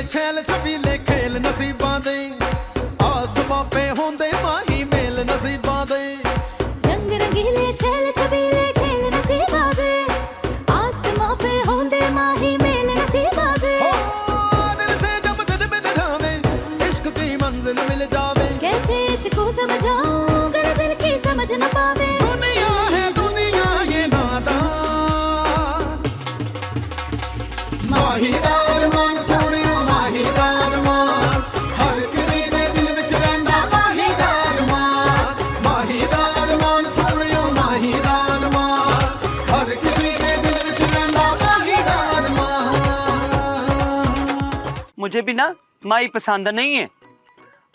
छैल छबीले खेल नसीबां दे आसमां पे होंदे माही मेल नसीबां दे रंग रंगीले छैल छबीले खेल नसीबां दे आसमां पे होंदे माही मेल नसीबां दे दिल से जब दिल में न जावे इश्क की मंजिल मिल जावे कैसे इसको समझाऊं अगर दिल की समझ न पावे दुनिया है दुनिया ये नादान माहीदार मान सोनियो माहीदार मान हर किसी दे दिल विच रहिंदा माहीदार मान सोनियो माहीदार मान हर किसी दे दिल विच रहिंदा माहीदार मान। मुझे भी ना माई पसंद नहीं है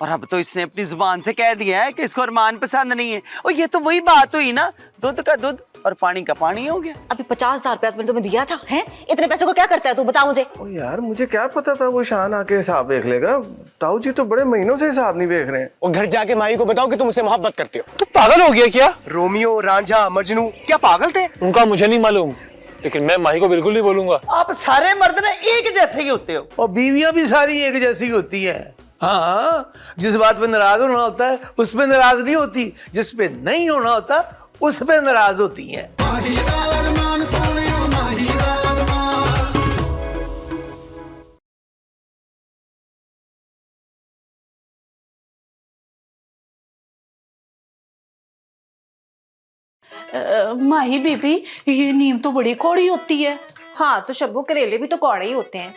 और अब तो इसने अपनी जुबान से कह दिया है कि इसको अरमान पसंद नहीं है। और ये तो वही बात हुई ना, दूध का दूध और पानी का पानी हो गया। अभी 50,000 रुपया मैंने तुम्हें दिया था, हैं? इतने पैसों को क्या करता है तू, बता मुझे। ओ यार मुझे क्या पता था वो शान आके हिसाब देख लेगा। ताऊ जी तो बड़े महीनों से हिसाब नहीं देख रहे हैं। और घर जाके माही को बताओ कि तुम उससे मोहब्बत करते हो। तू पागल हो गया क्या? रोमियो, रांझा, मजनू क्या पागल थे? उनका मुझे नहीं मालूम, लेकिन मैं माही को बिल्कुल नहीं बोलूंगा। आप सारे मर्द ना एक जैसे ही होते हो और बीवियां भी सारी एक जैसी होती हैं। हाँ, जिस बात पे नाराज होना होता है उस पे नाराज नहीं होती, जिस पे नहीं होना होता उस पे नाराज होती हैं। माहीदार मान सोनियो माहीदार मान। माही बेबी, ये नीम तो बड़ी कौड़ी होती है। हाँ तो शब्बू, करेले भी तो कौड़े ही होते हैं।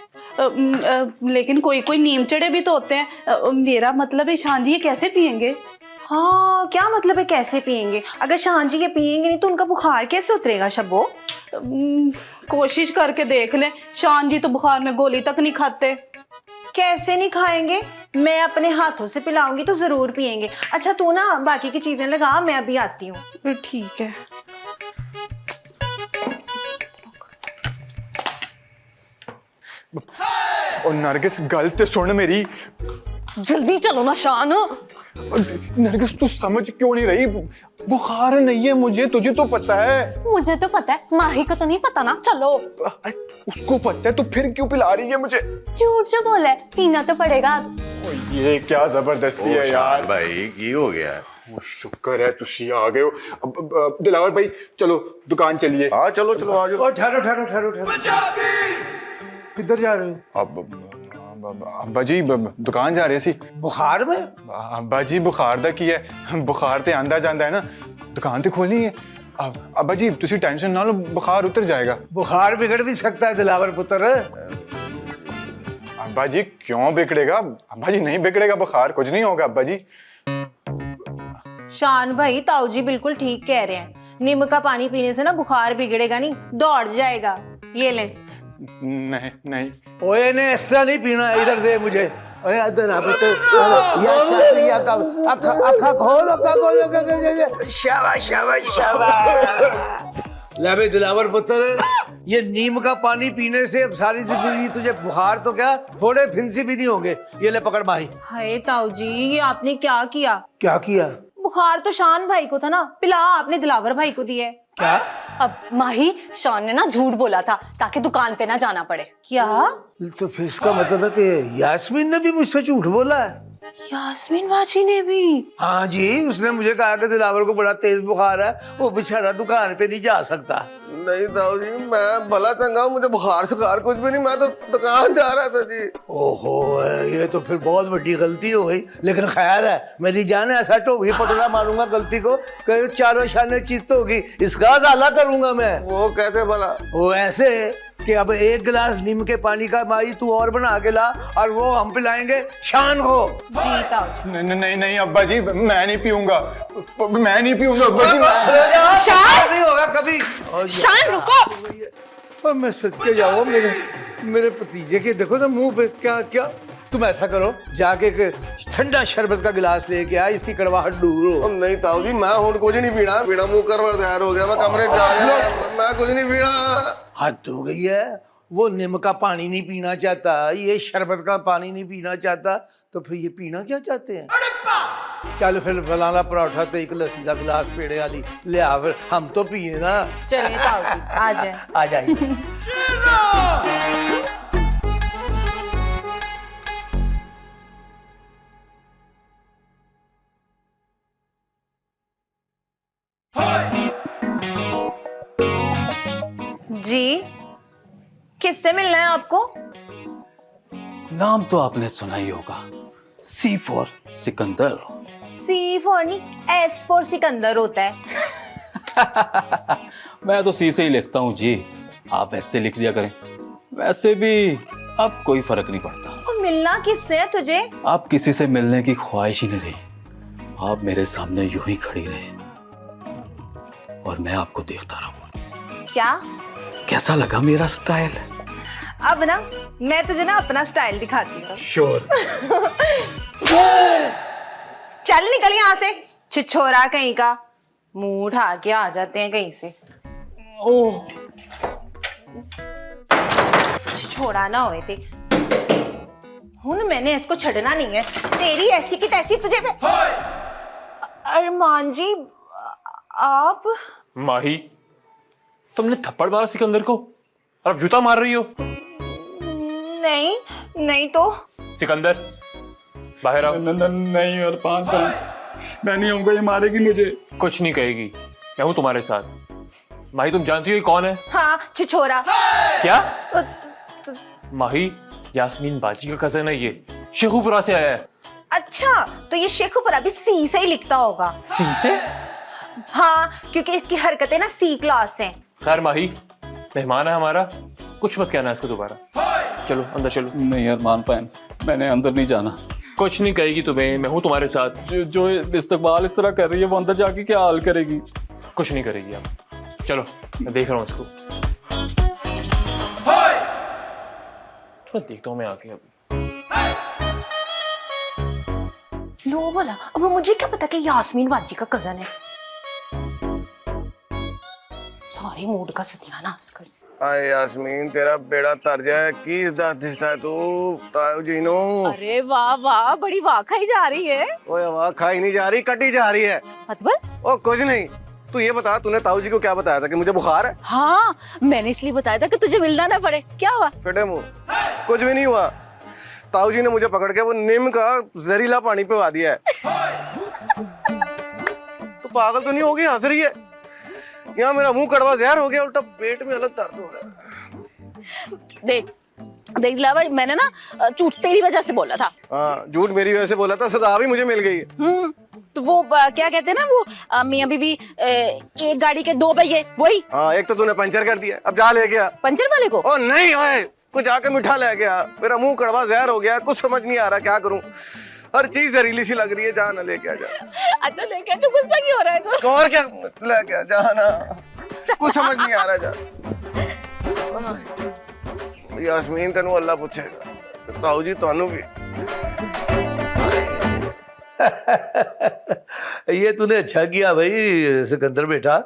लेकिन कोई कोई नीम चढ़े भी तो होते हैं। मेरा मतलब है शान जी ये कैसे पियेंगे? हाँ क्या मतलब है कैसे पियेंगे? अगर शान जी ये पियेंगे नहीं तो उनका बुखार कैसे उतरेगा शब्बू? कोशिश करके देख ले, शान जी तो बुखार में गोली तक नहीं खाते। कैसे नहीं खाएंगे? मैं अपने हाथों से पिलाऊंगी तो जरूर पियेंगे। अच्छा तू ना बाकी की चीजें लगा, मैं अभी आती हूँ। ठीक है। और नरगिस गलत सुन मेरी। जल्दी चलो ना शान। नरगिस तू समझ क्यों नहीं रही? बुखार नहीं है मुझे, तुझे तो पता है। मुझे तो पता है, माही को तो नहीं पता ना। चलो। उसको पता है तो फिर क्यों पिला रही है मुझे? झूठ जो बोला है, पीना तो पड़ेगा। ये क्या जबरदस्ती है यार। भाई की हो गया है? वो शुक्र है तुसी आ गए हो। दिलावर भाई चलो दुकान चलिए। हाँ चलो चलो आ जाओ। ठहरो ठहरो ठहरो ठहरो, किधर जा रहे हो? अब्बा जी दुकान जा रहे सी। बुखार में? अब्बा जी बुखार दा की है, बुखार ते आंदा जांदा है ना, दुकान ते खोलनी है। अब्बा जी तुसी टेंशन ना लो, बुखार उतर जाएगा। बुखार बिगड़ भी सकता है दिलावर पुत्र। अब्बा जी क्यों बिगड़ेगा? अब्बा जी नहीं बिगड़ेगा, बुखार कुछ नहीं होगा अब्बा जी। शान भाई, ताऊ जी बिल्कुल ठीक कह रहे हैं। नीम का पानी पीने से ना बुखार बिगड़ेगा नहीं, दौड़ जाएगा। ये ले। नहीं नहीं ओए ने इस तरह नहीं पीना, इधर दे मुझे। ओए इधर आ बेटे, अखा खोल, अखा खोल। शाबाश शाबाश शाबाश। ले बे दिलावर पुत्र, ये नीम का पानी पीने से अब सारी जिंदगी तुझे बुखार तो क्या थोड़े फिंसी भी नहीं होंगे। ये ले पकड़ माही। हाय ताऊ जी, ये आपने क्या किया? क्या किया? बुखार तो शान भाई को था ना, पिला आपने दिलावर भाई को दिया। क्या? अब माही, शान ने ना झूठ बोला था ताकि दुकान पे ना जाना पड़े। क्या? तो फिर इसका मतलब है कि यास्मीन ने भी मुझसे झूठ बोला है। यास्मीन बाजी ने भी? हाँ जी, उसने मुझे कहा कि दिलावर को बड़ा तेज बुखार है, वो बेचारा दुकान पे नहीं जा सकता। नहीं ताऊ जी, मैं भला चंगा हूँ, मुझे बुखार सुखार कुछ भी नहीं, मैं तो दुकान जा रहा था जी। ओहो, ये तो फिर बहुत बड़ी गलती हो गई। लेकिन खैर है, मेरी जान ऐसा टोभी पकड़ा मारूंगा गलती को, चारों शाने चित्त होगी, इसका ज़ाला करूंगा मैं। वो कैसे भला? वो ऐसे कि अब एक गिलास नीम के पानी का माई तू और बना के ला, और वो हम पिलाएंगे शान को। जी ताऊ जी। नहीं नहीं अब्बा जी, मैं नहीं पीऊंगा, मैं नहीं पीऊंगा अब्बा जी। शान नहीं होगा कभी। शान रुको। मैं सच के जाओ, मेरे भतीजे के देखो ना मुंह पे क्या क्या। तुम ऐसा करो, जाके ठंडा शरबत का गिलास लेके आ, इसकी कड़वाहट दूर हो। नहीं ताऊ जी, मैं हूँ कुछ नहीं पीना, पीना मुंह करवर तैयार हो गया, मैं कमरे जा रहा, मैं कुछ नहीं पीना। हद हो गई है, वो नीम का पानी नहीं पीना चाहता, ये शरबत का पानी नहीं पीना चाहता, तो फिर ये पीना क्या चाहते हैं? चल फिर फलाना पराठा तो एक लस्सी का गिलास पेड़े वाली ले आ, फिर हम तो पिए ना। चलिए ताऊ जी, आ जाए। आ जाइए। जी, किससे मिलना है आपको? नाम तो आपने सुना ही होगा, सी फॉर सिकंदर। सी फॉर नहीं, एस फॉर सिकंदर होता है। मैं तो सी से ही लिखता हूँ जी, आप ऐसे लिख दिया करें। वैसे भी अब कोई फर्क नहीं पड़ता। और मिलना किससे है तुझे? आप किसी से मिलने की ख्वाहिश ही नहीं रही, आप मेरे सामने यूं ही खड़ी रहे और मैं आपको देखता रहूं। क्या? कैसा लगा मेरा स्टाइल? अब ना मैं तुझे ना अपना स्टाइल दिखाती हूँ। श्योर। चल निकल यहाँ से, छिछोरा कहीं का। मुंह उठा के आ जाते हैं कहीं से। ओह, छिछोरा ना होए थे। हुन मैंने इसको छड़ना नहीं है, तेरी ऐसी की तैसी तुझे। अरमान जी, आप? माही, तुमने थप्पड़ मारा सिकंदर को और अब जूता मार रही हो? नहीं नहीं तो। सिकंदर बाहर आओ। नहीं अरमान भाई, मैं नहीं आऊंगा, ये मारेगी मुझे। कुछ नहीं कहेगी, मैं हूं तुम्हारे साथ। माही, तुम जानती हो ये कौन है? हाँ, छिछोरा। क्या? माही, यास्मीन बाजी का कजन है ये, शेखुपुरा से आया है। अच्छा, तो ये शेखुपुरा भी सी से ही लिखता होगा। सी से? हाँ, क्योंकि इसकी हरकतें ना सी क्लास हैं। खैर माही, मेहमान है हमारा, कुछ मत कहना इसको दोबारा। चलो अंदर चलो। नहीं अरमान पैन, मैंने अंदर नहीं जाना। कुछ नहीं कहेगी तुम्हें, मैं हूं तुम्हारे साथ। जो इस्तकबाल इस तरह कर रही है, वो अंदर जाके क्या हाल करेगी? कुछ नहीं करेगी आप, चलो मैं देख रहा हूँ इसको। तो देखता हूँ मैं आके अभी। लो बोला, अब मुझे क्या पता कि यास्मीन बाजी का कजन है। सारे मूड का सत्यानाश कर। आए यास्मीन, तेरा बेड़ा तर जाए की दिसता है तू ताऊ जी नो। अरे वाह वाह, बड़ी वाह खाई जा रही है। ओए वाह खाई नहीं जा रही, कटी जा रही है। मतलब? ओ कुछ नहीं, तू ये बता, तूने ताऊ जी को क्या बताया था कि मुझे बुखार है? हाँ, मैंने इसलिए बताया था कि तुझे मिलना ना पड़े। क्या हुआ? फिटे मुंह, कुछ भी नहीं हुआ। ताऊ जी ने मुझे पकड़ के वो नीम का जहरीला पानी पिवा दिया है। तो पागल तो नहीं होगी, हंस रही है। यहाँ मेरा मुंह कड़वा जहर हो गया, उल्टा पेट में अलग दर्द हो रहा है। देख देख दिलावर, मैंने ना झूठ तेरी वजह से बोला था। हाँ, झूठ मेरी वजह से बोला था, सजा भी मुझे मिल गई है। तो वो क्या कहते हैं ना, वो मियां बीवी एक गाड़ी के दो पहिए, वही। हाँ, एक तो तूने पंचर कर दिया, अब जा ले गया पंचर वाले को। ओ नहीं ओए, कुछ आके मीठा ले गया, मेरा मुंह कड़वा जहर हो गया, कुछ समझ नहीं आ रहा क्या करूं। हर चीज जहरीली सी लग रही है, जा ना लेके आ जा। अच्छा लेके, तू गुस्सा क्यों हो रहा है तू? और क्या लेके आ जा ना, कुछ समझ नहीं आ रहा, जा। यास्मीन तेनू अल्लाह पूछेगा, ताऊ जी तानू भी। ये तूने अच्छा किया भाई सिकंदर बेटा।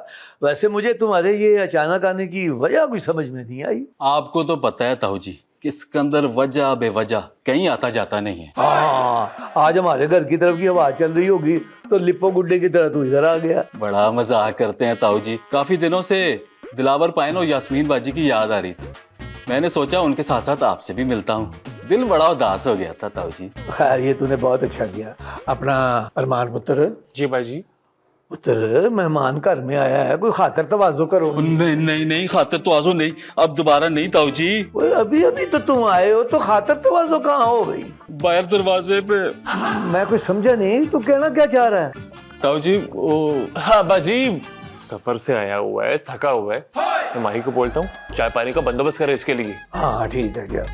वैसे मुझे तुम्हारे ये अचानक आने की वजह कुछ समझ में नहीं आई। आपको तो पता है ताऊ जी कि सिकंदर वजह बेवजह कहीं आता जाता नहीं है। हाँ, आज हमारे घर की तरफ की आवाज चल रही होगी तो लिप्पो गुड्डे की तरह तू इधर आ गया। बड़ा मजाक करते हैं ताऊ जी। काफी दिनों से दिलावर पायन और यास्मीन बाजी की याद आ रही थी, मैंने सोचा उनके साथ साथ आपसे भी मिलता हूँ। दिल बड़ा उदास हो गया था ताऊ जी। खैर ये तूने बहुत अच्छा किया। अपना अरमान पुत्र। जी भाई जी। पुत्र, मेहमान घर में आया है, कोई खातर तवाज़ो करो। नहीं नहीं नहीं, खातर तवाज़ो नहीं, अब दोबारा नहीं ताऊ जी। अभी अभी तो तुम आए हो, तो खातर तवाज़ो कहाँ हो गई? बाहर दरवाजे पे। मैं कुछ समझा नहीं, तू कहना क्या चाह रहा है? ताऊ जी वो, हाँ बाजी, सफर से आया हुआ है, थका हुआ है, मैं माही को बोलता हूँ चाय पानी का बंदोबस्त करे इसके लिए। हाँ ठीक है क्या।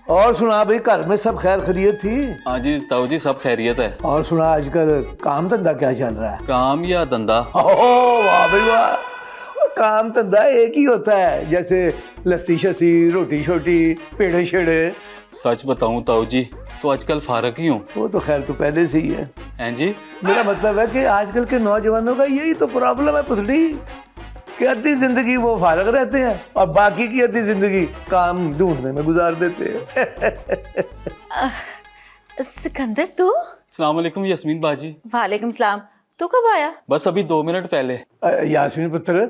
और सुना भाई, घर में सब खैर खैरियत थी? हाँ जी ताऊ जी, सब खैरियत है। और सुना आजकल काम धंधा क्या चल रहा है? काम या धंधा? ओह वाह भाई वाह, काम धंधा एक ही होता है, जैसे लस्सी शस्सी, रोटी शोटी, पेड़े शेड़े। सच बताऊं ताऊ जी तो आजकल फारक ही हूँ। वो तो खैर तो पहले से ही है। हैं जी? मेरा मतलब है कि आजकल के नौजवानों का यही तो प्रॉब्लम है पुतली, कि आधी जिंदगी वो फारग रहते हैं और बाकी की आधी जिंदगी काम ढूंढने में गुजार देते हैं। सिकंदर तू? अस्सलाम वालेकुम यास्मीन बाजी। वालेकुम सलाम। तू कब आया? बस अभी 2 मिनट पहले। यास्मीन पुत्र,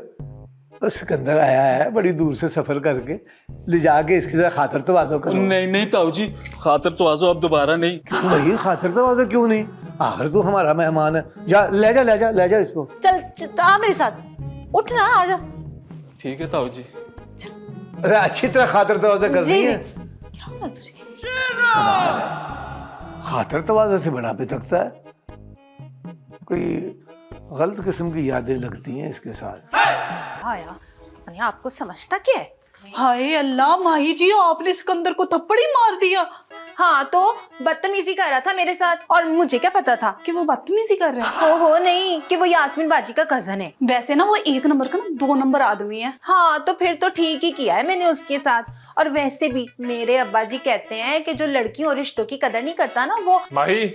सिकंदर आया है बड़ी दूर से सफर करके, ले जाके इसके साथ खातर तवाज़ो करो। नहीं नहीं ताऊ जी, खातर तवाज़ो अब दोबारा नहीं। क्यों भाई, खातर तवाज़ो क्यों नहीं? आखिर तू हमारा मेहमान है। जा ले जा ले जा ले जा इसको। चल आ मेरे साथ, उठ ना, आ जा। ठीक है ताऊ जी। अरे अच्छी तरह खातर तवाज़ा करनी जी, है। क्या हुआ तुझे? खातर तवाज़ा से बड़ा पे तकता है। कोई गलत किस्म की यादें लगती हैं इसके साथ। आया यानी आपको समझता क्या है? हाय अल्लाह, माही जी आपने सिकंदर को थप्पड़ ही मार दिया। हाँ तो बदतमीजी कर रहा था मेरे साथ, और मुझे क्या पता था कि वो बदतमीजी कर रहे हैं। हो नहीं कि वो यास्मीन बाजी का कजन है। वैसे ना वो 1 नंबर का ना 2 नंबर आदमी है। हाँ तो फिर तो ठीक ही किया है मैंने उसके साथ। और वैसे भी मेरे अब्बा जी कहते हैं कि जो लड़कियों और रिश्तों की कदर नहीं करता ना वो। माही,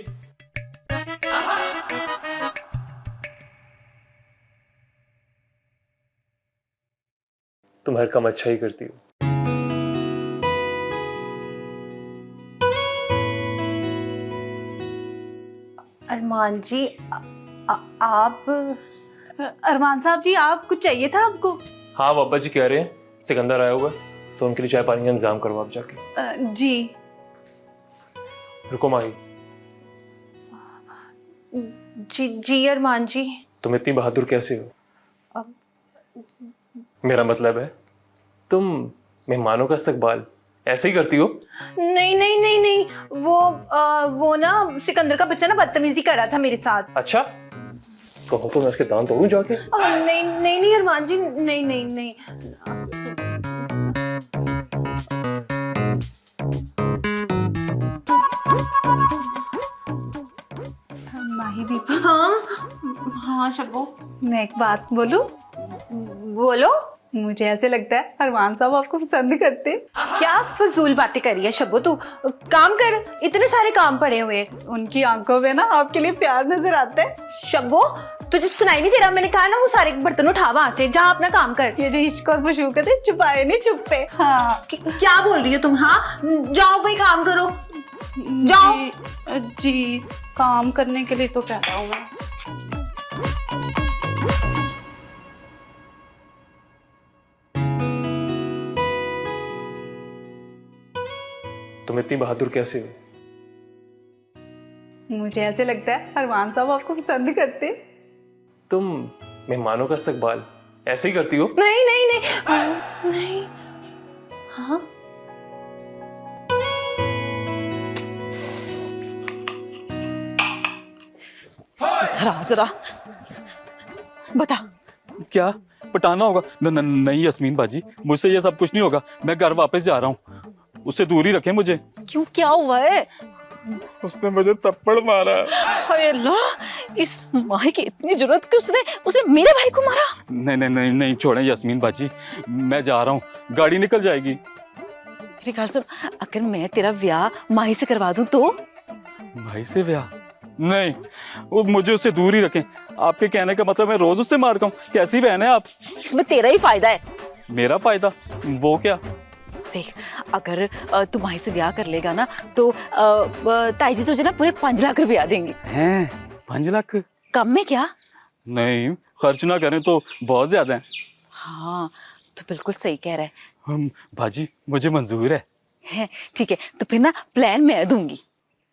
तुम हर काम अच्छा ही करती हो। अरमान जी आप अरमान साहब जी, आप कुछ चाहिए था आपको? हाँ, वो अब्बा जी कह रहे हैं सिकंदर आया हुआ है, तो उनके लिए चाय पानी का इंतजाम करो आप जाके। जी। रुको माही, जी अरमान जी। तुम इतनी बहादुर कैसे हो? मेरा मतलब है तुम मेहमानों का इस्तकबाल ऐसे ही करती हो? नहीं नहीं नहीं नहीं, वो ना सिकंदर का बच्चा ना बदतमीजी कर रहा था मेरे साथ। अच्छा, कहो तो मैं उसके दांत तोड़ूं जाके? नहीं नहीं नहीं अरमान जी, नहीं नहीं नहीं। माही बीबी, हाँ शब्बो, मैं एक बात बोलूं? बोलो। मुझे ऐसे लगता है अरमान साहब आपको पसंद करते हैं। क्या फजूल बातें कर रही है शब्बो तू? काम कर, इतने सारे काम पड़े हुए हैं। उनकी आंखों में ना आपके लिए प्यार नजर आता है। शब्बो तुझे सुनाई नहीं दे रहा? मैंने कहा ना वो सारे बर्तन उठा वहां से, जा अपना काम कर। ये जो इश्क और मशूकत है, छुपाए नहीं छुपते। हाँ। क्या बोल रही हो तुम? हाँ जाओ कोई काम करो, जाओ। जी काम करने के लिए तो कहता हूँ मैं। तुम इतनी बहादुर कैसे हो? मुझे ऐसे लगता है अरमान साहब आपको पसंद करते हैं। तुम मेहमानों का इस्तकबाल ऐसे ही करती हो? नहीं नहीं नहीं नहीं। हाँ जरा बता। क्या पटाना होगा? नहीं यास्मीन बाजी, मुझसे ये सब कुछ नहीं होगा। मैं घर वापस जा रहा हूँ, उससे दूर ही रखें मुझे। क्यों, क्या हुआ है? उसने मुझे थप्पड़ मारा। हाय अल्लाह, इस माही की इतनी जरूरत कि उसने मेरे भाई को मारा? नहीं नहीं नहीं नहीं, छोड़ें यास्मीन बाजी, मैं जा रहा हूँ, गाड़ी निकल जाएगी। मेरी गल सुन, अगर मैं तेरा ब्याह माही से करवा दूं तो? भाई से ब्याह? नहीं, वो मुझे उससे दूर ही रखें। आपके कहने का मतलब मैं रोज उससे मार खाऊं? कैसी बहन है आप? इसमें तेरा ही फायदा है। मेरा फायदा? वो क्या? देख, अगर तू माही से ब्याह कर लेगा ना तो ताई जी तुझे ना पूरे 5 लाख रुपया देंगे। हैं 5 लाख? कम में क्या? नहीं, खर्च ना करें तो बहुत ज्यादा है। हाँ तो बिल्कुल सही कह रहा है। बाजी मुझे मंजूर है। ठीक है, तो फिर ना प्लान मैं दूंगी।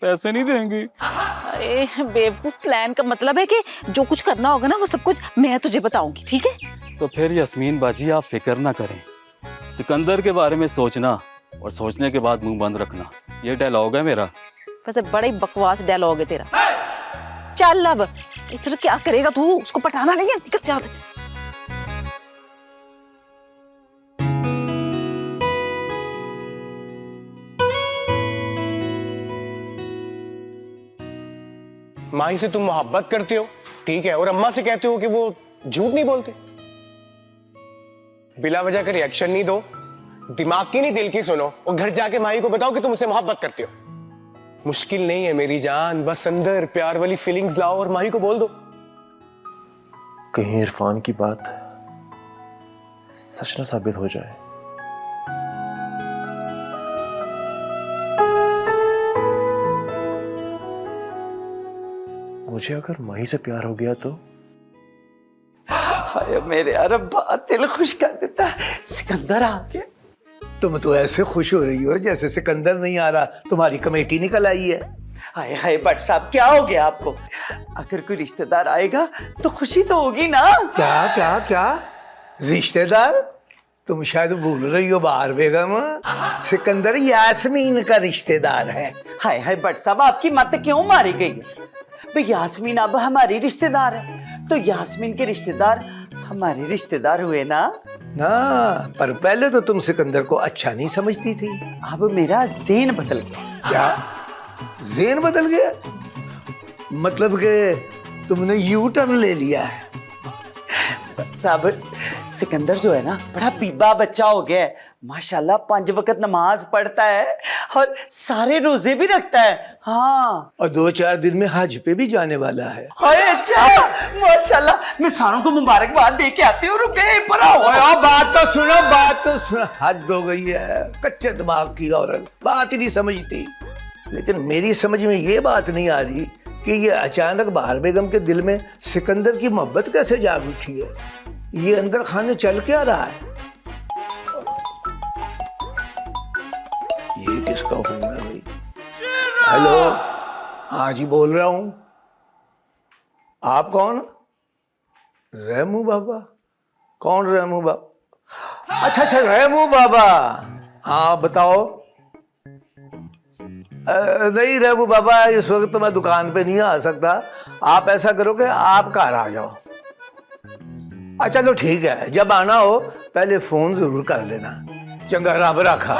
पैसे नहीं देंगी? अरे बेवकूफ, प्लान का मतलब है कि जो कुछ करना होगा ना वो सब कुछ मैं तुझे बताऊंगी, ठीक है? तो फिर यास्मीन बाजी आप फिक्र ना करें, सिकंदर के बारे में सोचना और सोचने के बाद मुंह बंद रखना, ये डायलॉग है मेरा। वैसे बड़ा ही बकवास डायलॉग है तेरा। चल अब, इधर क्या करेगा तू? उसको पटाना नहीं है, निकल यहाँ से। माही से तुम मोहब्बत करते हो, ठीक है, और अम्मा से कहते हो कि वो झूठ नहीं बोलते। बिला वजह का रिएक्शन नहीं दो, दिमाग की नहीं दिल की सुनो, और घर जाके माही को बताओ कि तुम उसे मोहब्बत करते हो। मुश्किल नहीं है मेरी जान, बस अंदर प्यार वाली फीलिंग्स लाओ और माही को बोल दो। कहीं इरफान की बात सच न साबित हो जाए। मुझे अगर माही से प्यार हो गया तो? हाय मेरे अरब्बा, दिल खुश कर देता है, सिकंदर आ गया। तुम तो ऐसे खुश हो रही हो जैसे सिकंदर नहीं आ रहा, तुम्हारी कमेटी निकल आई है। हाय हाय भट्ट साहब, क्या हो गया आपको? अगर कोई रिश्तेदार आएगा तो खुशी तो होगी ना। क्या क्या क्या रिश्तेदार? तुम शायद भूल रही हो बाहर बेगम, सिकंदर यास्मीन का रिश्तेदार है। हाय हाय भट्ट साहब, आपकी मत क्यों मारी गई? भाई यास्मीन अब हमारी रिश्तेदार है, तो यास्मीन के रिश्तेदार हमारे रिश्तेदार हुए ना। ना, पर पहले तो तुम सिकंदर को अच्छा नहीं समझती थी। अब मेरा ज़हन बदल गया। क्या ज़हन बदल गया? मतलब कि तुमने यू टर्न ले लिया है? साहब, सिकंदर जो है ना, बड़ा पीबा बच्चा हो गया है। माशाल्लाह 5 वक्त नमाज पढ़ता है और सारे रोजे भी रखता है। हाँ, और 2-4 दिन में हज पे भी जाने वाला है। हाय अच्छा, माशाल्लाह। मैं सारों को मुबारकबाद दे के आती हूँ। रुके पर आओ। बात तो सुनो, बात तो सुनो। हद हो गई है, कच्चे दिमाग की औरत बात ही नहीं समझती। लेकिन मेरी समझ में ये बात नहीं आ रही कि ये अचानक बहार बेगम के दिल में सिकंदर की मोहब्बत कैसे जाग उठी है। ये अंदर खाने चल क्या रहा है? ये किसका फोन है भाई? हेलो, हाँ जी बोल रहा हूं। आप कौन? रेमू बाबा? कौन रेमू बाबा? अच्छा अच्छा, रेमू बाबा। हाँ बताओ। नहीं रेमू बाबा, इस वक्त तो मैं दुकान पे नहीं आ सकता। आप ऐसा करो कि आप घर आ जाओ। अच्छा चलो ठीक है, जब आना हो पहले फोन जरूर कर लेना। चंगा, रब रखा।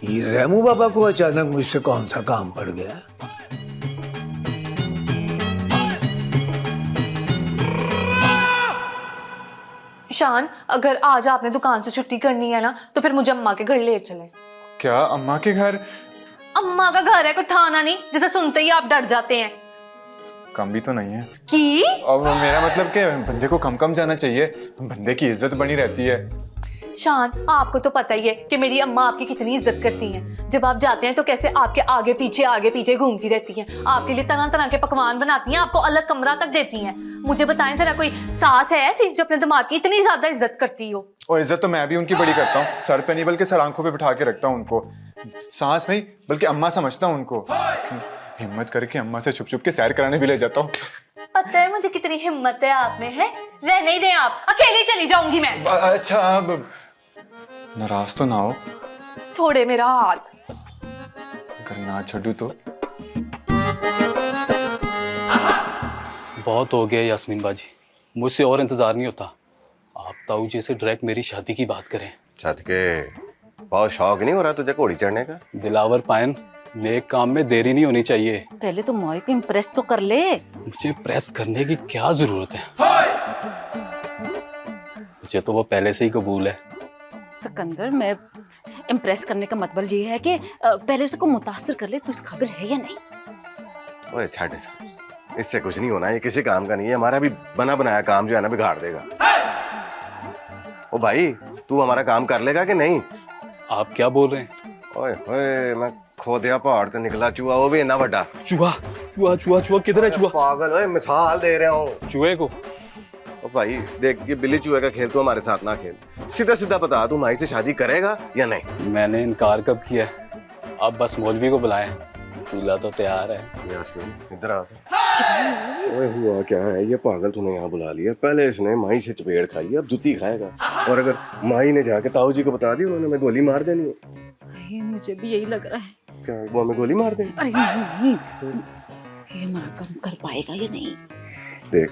ये रेमू बाबा को अचानक मुझसे कौन सा काम पड़ गया? शान, अगर आज आपने दुकान से छुट्टी करनी है ना, तो फिर मुझे अम्मा के घर ले चले। क्या अम्मा के घर? अम्मा का घर है, कोई थाना नहीं जिसे सुनते ही आप डर जाते हैं। कम भी तो नहीं है। की? और मेरा मतलब कि बंदे को कम कम जाना चाहिए, बंदे की इज्जत बनी रहती है। शान, आपको तो पता ही है कि मेरी अम्मा आपकी कितनी इज्जत करती हैं। जब आप जाते हैं तो कैसे आपके आगे पीछे घूमती रहती हैं। आपके लिए तरह तरह के पकवान बनाती हैं, आपको अलग कमरा तक देती हैं। मुझे बताएं जरा, कोई सास है ऐसी जो अपने दिमाग की इतनी ज्यादा इज्जत करती हो? और इज्जत तो मैं भी उनकी बड़ी करता हूँ, सर पे नहीं बल्कि सर आंखों पे बिठा के रखता हूँ उनको। सास नहीं बल्कि अम्मा समझता हूँ उनको। हिम्मत करके अम्मा से छुप छुप के सैर कराने भी ले जाता हूँ। पता है मुझे कितनी हिम्मत है आप में, है? रहने ही दें आप, अकेली चली जाऊंगी मैं। अच्छा, अब नाराज तो ना हो। छोड़े मेरा हाथ। अगर ना छड़ू तो? बहुत हो गया यास्मीन बाजी, मुझसे और इंतजार नहीं होता। आप ताऊ जी से डायरेक्ट मेरी शादी की बात करें। सच के बहुत शौक नहीं हो रहा तुझे घोड़ी चढ़ने का? दिलावर पायन, नेक काम में देरी नहीं होनी चाहिए। पहले तो मॉय को इम्प्रेस तो कर ले। मुझे प्रेस करने की क्या जरूरत है? मुझे तो वो पहले से ही कबूल है। सिकंदर, मैं इम्प्रेस करने का मतलब ये है कि पहले उसको मुतासर कर ले, तू इस काबिल है या नहीं। ओए छाट इसको, इससे कुछ नहीं होना, ये किसी काम का नहीं है। हमारा भी बना बनाया काम जो है ना बिगाड़ देगा। ओ भाई, तू हमारा काम कर लेगा कि नहीं? आप क्या बोल रहे हैं? ओए ओए, मैं खोदिया पहाड़ से निकला चूहा, वो भी इतना बड़ा चूहा? चूहा चूहा चूहा किधर है चूहा? पागल, ओए मिसाल दे रहा हूँ चूहे को। ओ भाई देख, ये बिल्ली चूहे का खेल तो हमारे साथ ना खेल। सीधा सीधा बता, तू माई से शादी करेगा या नहीं? मैंने इनकार कब किया? अब बस मौलवी को बुलाएं, दूल्हा तो तैयार है। यास्मीन इधर आ। ओए हुआ क्या है, ये पागल तूने यहाँ बुला लिया। पहले इसने माई से चपेड़ खाई है, अब जुती खाएगा। और अगर माई ने जाके ताऊ जी को बता दी, उन्होंने हमें गोली मार देनी है। मुझे भी यही लग रहा है। क्या वो हमें गोली मार देंगे? अरे नहीं, ये हमारा काम कर पाएगा या नहीं? देख,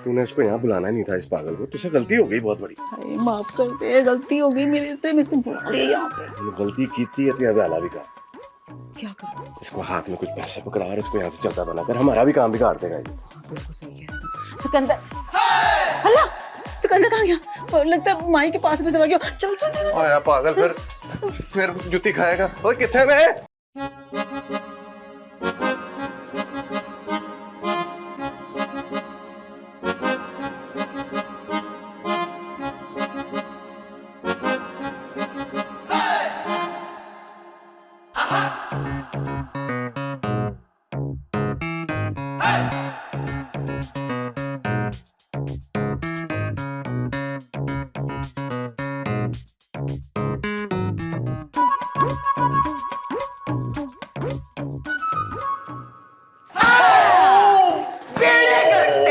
तूने इसको यहाँ बुलाना नहीं था, इस पागल को। तुझसे गलती हो गई बहुत बड़ी। अरे माफ कर दे, गलती हो गई मेरे से, मुझसे बुला लिया यहाँ पे। तूने गलती की थी, इतना ज़्यादा भी का। क्या करूं? इसको हाथ में कुछ पैसे पकड़ा और इसको यहाँ से चलता बना कर, हमारा भी काम बिगाड़ देगा ये। बिल्कुल सही है। सिकंदर, अल्लाह, सिकंदर कहाँ गया? लगता है माई के पास में चला गया। चल चल चल। ओए पागल, फिर जुती खाएगा। ओए किथे में?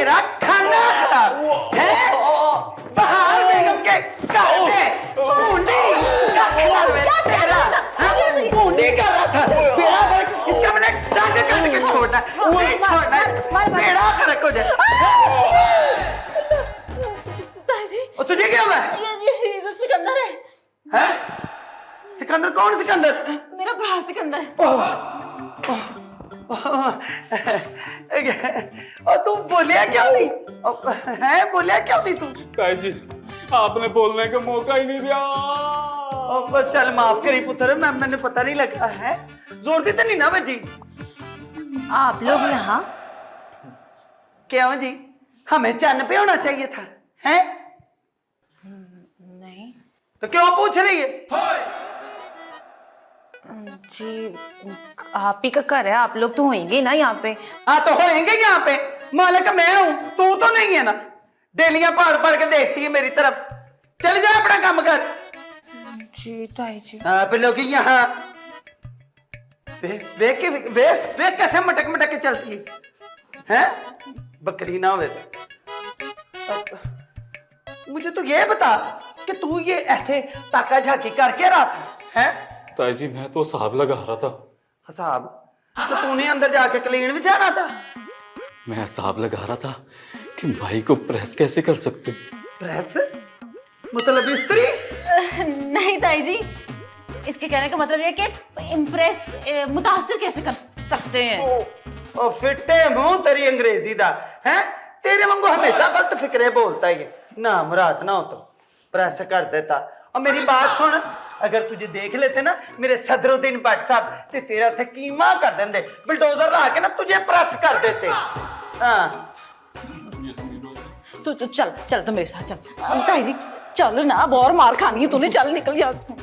तेरा खाना खराब है। बहार बेगम के घर में बूंदी का खिलाड़ में तेरा बूंदी कर रहा था। बेड़ा गर्क इसका मैंने टांग काट के छोड़ना नहीं छोड़ना, बेड़ा गर्क हो जाए। ताजी और तुझे क्या हुआ? ये तो सिकंदर है। हैं? सिकंदर? कौन सिकंदर? मेरा भरा सिकंदर। और तू बोलिया क्यों नहीं? है बोलिया क्यों नहीं तू? ताई जी आपने बोलने का मौका ही नहीं दिया। चल माफ करी पुत्र, मैंने पता नहीं लगा है। जोर देते नहीं ना बजी। आप लोग यहाँ क्यों जी? हमें चैन पे होना चाहिए था, हैं? नहीं तो क्यों पूछ रही है? जी, आप ही का घर है, आप लोग तो होंगे ना यहाँ पे। हाँ तो होएंगे यहाँ पे, मालिक मैं हूं, तू तो नहीं है ना। डेलियां पहाड़ पहाड़ के देखती है मेरी तरफ। चल जा अपना काम कर। जी ताई जी। आप लोग यहाँ वे कैसे मटक मटक के चलती है, हैं? बकरी ना हुए तो। मुझे तो ये बता कि तू ये ऐसे ताका झाकी करके रहा था, हैं? ताई जी मैं तो हिसाब लगा रहा था। हिसाब? तो तूने अंदर जाके क्लीन भी जाना था। मैं हिसाब लगा रहा था कि माई को प्रेस कैसे कर सकते। प्रेस मतलब स्त्री? नहीं ताई जी, इसके कहने का मतलब ये कि इम्प्रेस मुतासिर कैसे कर सकते हैं। ओ फिटे मुंह तेरी अंग्रेजी दा, हैं? तेरे वांगू हमेशा गलत फिक्रे बोलता है ना। मुराद ना हो तो प्रेस कर देता। और मेरी बात सुन, अगर तुझे देख लेते ना मेरे सदरुद्दीन भट्ट साहब ते तेरा थे कीमा कर देंगे, बुलडोजर ला के ना तुझे प्रेस कर देते। हाँ तू चल चल, तो मेरे साथ चल। ताई जी चल ना, अब और मार खानी है तूने, चल निकल यहाँ से।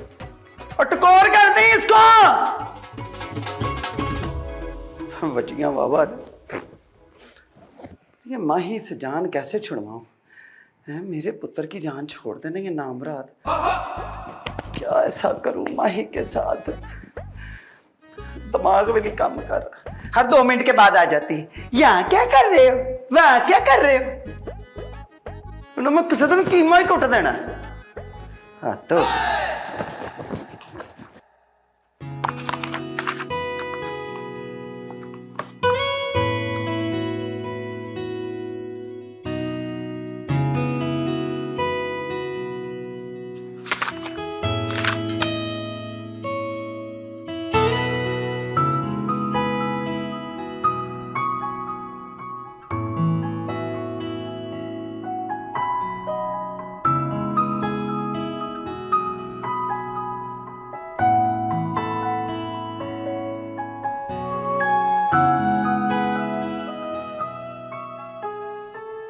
और टकोर कर दे इसको। वजियां बाबा, ये माही से जान कैसे छुड़वाऊं? मेरे पुत्र की जान छोड़ देना ये नामराद। क्या ऐसा करूं माही के साथ? दिमाग भी नहीं काम कर रहा। हर 2 मिनट के बाद आ जाती है, यहाँ क्या कर रहे हो, वहां क्या कर रहे हो? मैं किसी दिन कीमा ही कुट देना। हाँ तो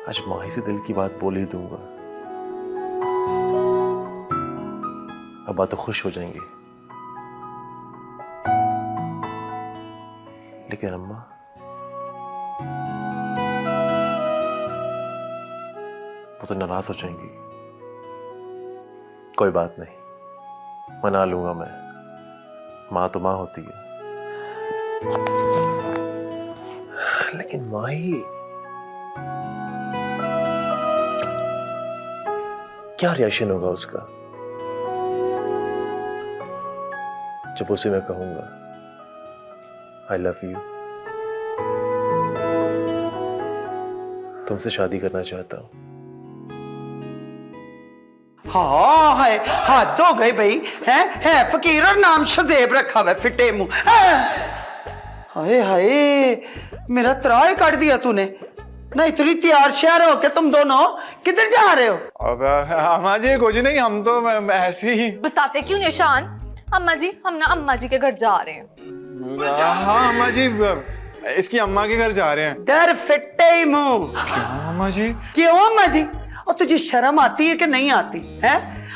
आज माही से दिल की बात बोल ही दूंगा। अब तो खुश हो जाएंगे। लेकिन अम्मा, वो तो नाराज हो जाएंगी। कोई बात नहीं, मना लूंगा मैं। माँ तो माँ होती है। लेकिन माही, क्या रिएक्शन होगा उसका जब उसे मैं कहूंगा आई लव यू, तुमसे शादी करना चाहता हूं? हाँ है, हद हो गई भाई। है फकीर और नाम शजेब रखा हुआ फिटे मुंह। हाय हाय, मेरा त्राय काट दिया तूने ना। इतनी तैयार शहर हो के तुम दोनों किधर जा रहे हो? अब अम्मा जी कुछ नहीं, हम तो ऐसे ही। बताते क्यों निशान? अम्मा जी, हम ना अम्मा जी के घर जा रहे हैं। हाँ अम्मा जी, इसकी अम्मा के घर जा रहे हैं। डर फिटे ही मुंह। क्यों अम्मा जी? क्यों अम्मा जी? और तुझे शर्म आती है कि नहीं आती है?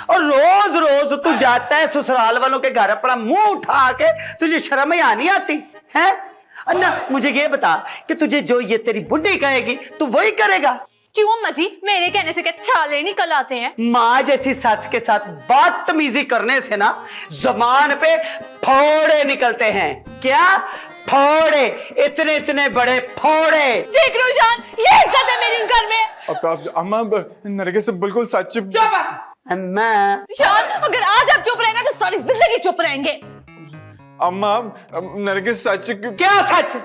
और रोज रोज तू जाता है ससुराल वालों के घर, अपना मुंह उठा के, तुझे शर्म ही नहीं आती है? अन्ना मुझे ये बता कि तुझे जो ये तेरी बुढ़ी कहेगी तू वही करेगा? क्यों अम्मा जी, मेरे कहने से क्या छाले निकल आते हैं? माँ जैसी सास के साथ बदतमीजी करने से ना जबान पे फोड़े निकलते हैं। क्या फोड़े? इतने इतने बड़े फोड़े। देख लो जान, ये इज्जत है मेरी इनका अम्मा नरगिस बिल्कुल सच। अम्मा यार अगर आज आप चुप रहेंगे तो सारी जिंदगी चुप रहेंगे। अम्मा नरगिस सच। क्या सच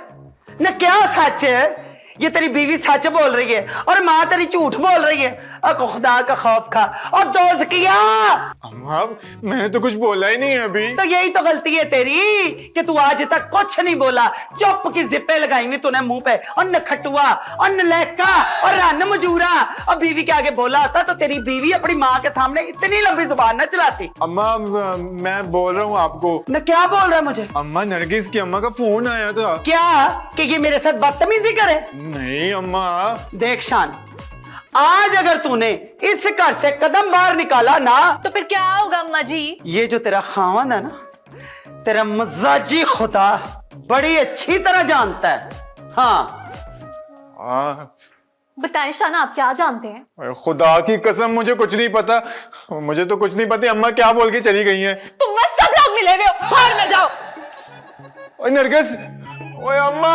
न क्या सच है? ये तेरी बीवी सच बोल रही है और माँ तेरी झूठ बोल रही है। अको खुदा का खौफ खा और दोस्त किया। अम्मा मैंने तो कुछ बोला ही नहीं है अभी। तो यही तो गलती है तेरी कि तू आज तक कुछ नहीं बोला। चुप की जिप्पे लगाई हुई तूने मुंह पे। और न खटुआ और न लहका और रन मजूरा। और बीवी के आगे बोला होता तो तेरी बीवी अपनी माँ के सामने इतनी लंबी जुबान न चलाती। अम्मा मैं बोल रहा हूँ आपको। न क्या बोल रहा है मुझे? अम्मा नरगिस की अम्मा का फोन आया था। क्या कि ये मेरे साथ बदतमीजी करे? नहीं अम्मा। देख शान, आज अगर तूने इस घर से कदम बाहर निकाला ना तो फिर क्या होगा अम्मा जी? ये जो तेरा खावन है ना, तेरा मजाजी खुदा बड़ी अच्छी तरह जानता है। हाँ बताएं शाना, आप क्या जानते हैं? खुदा की कसम मुझे कुछ नहीं पता। मुझे तो कुछ नहीं पता अम्मा क्या बोल के चली गई हैं। तुम बस सब लोग मिले हुए हो, बाहर में जाओ। ओए नरगिस, ओए अम्मा,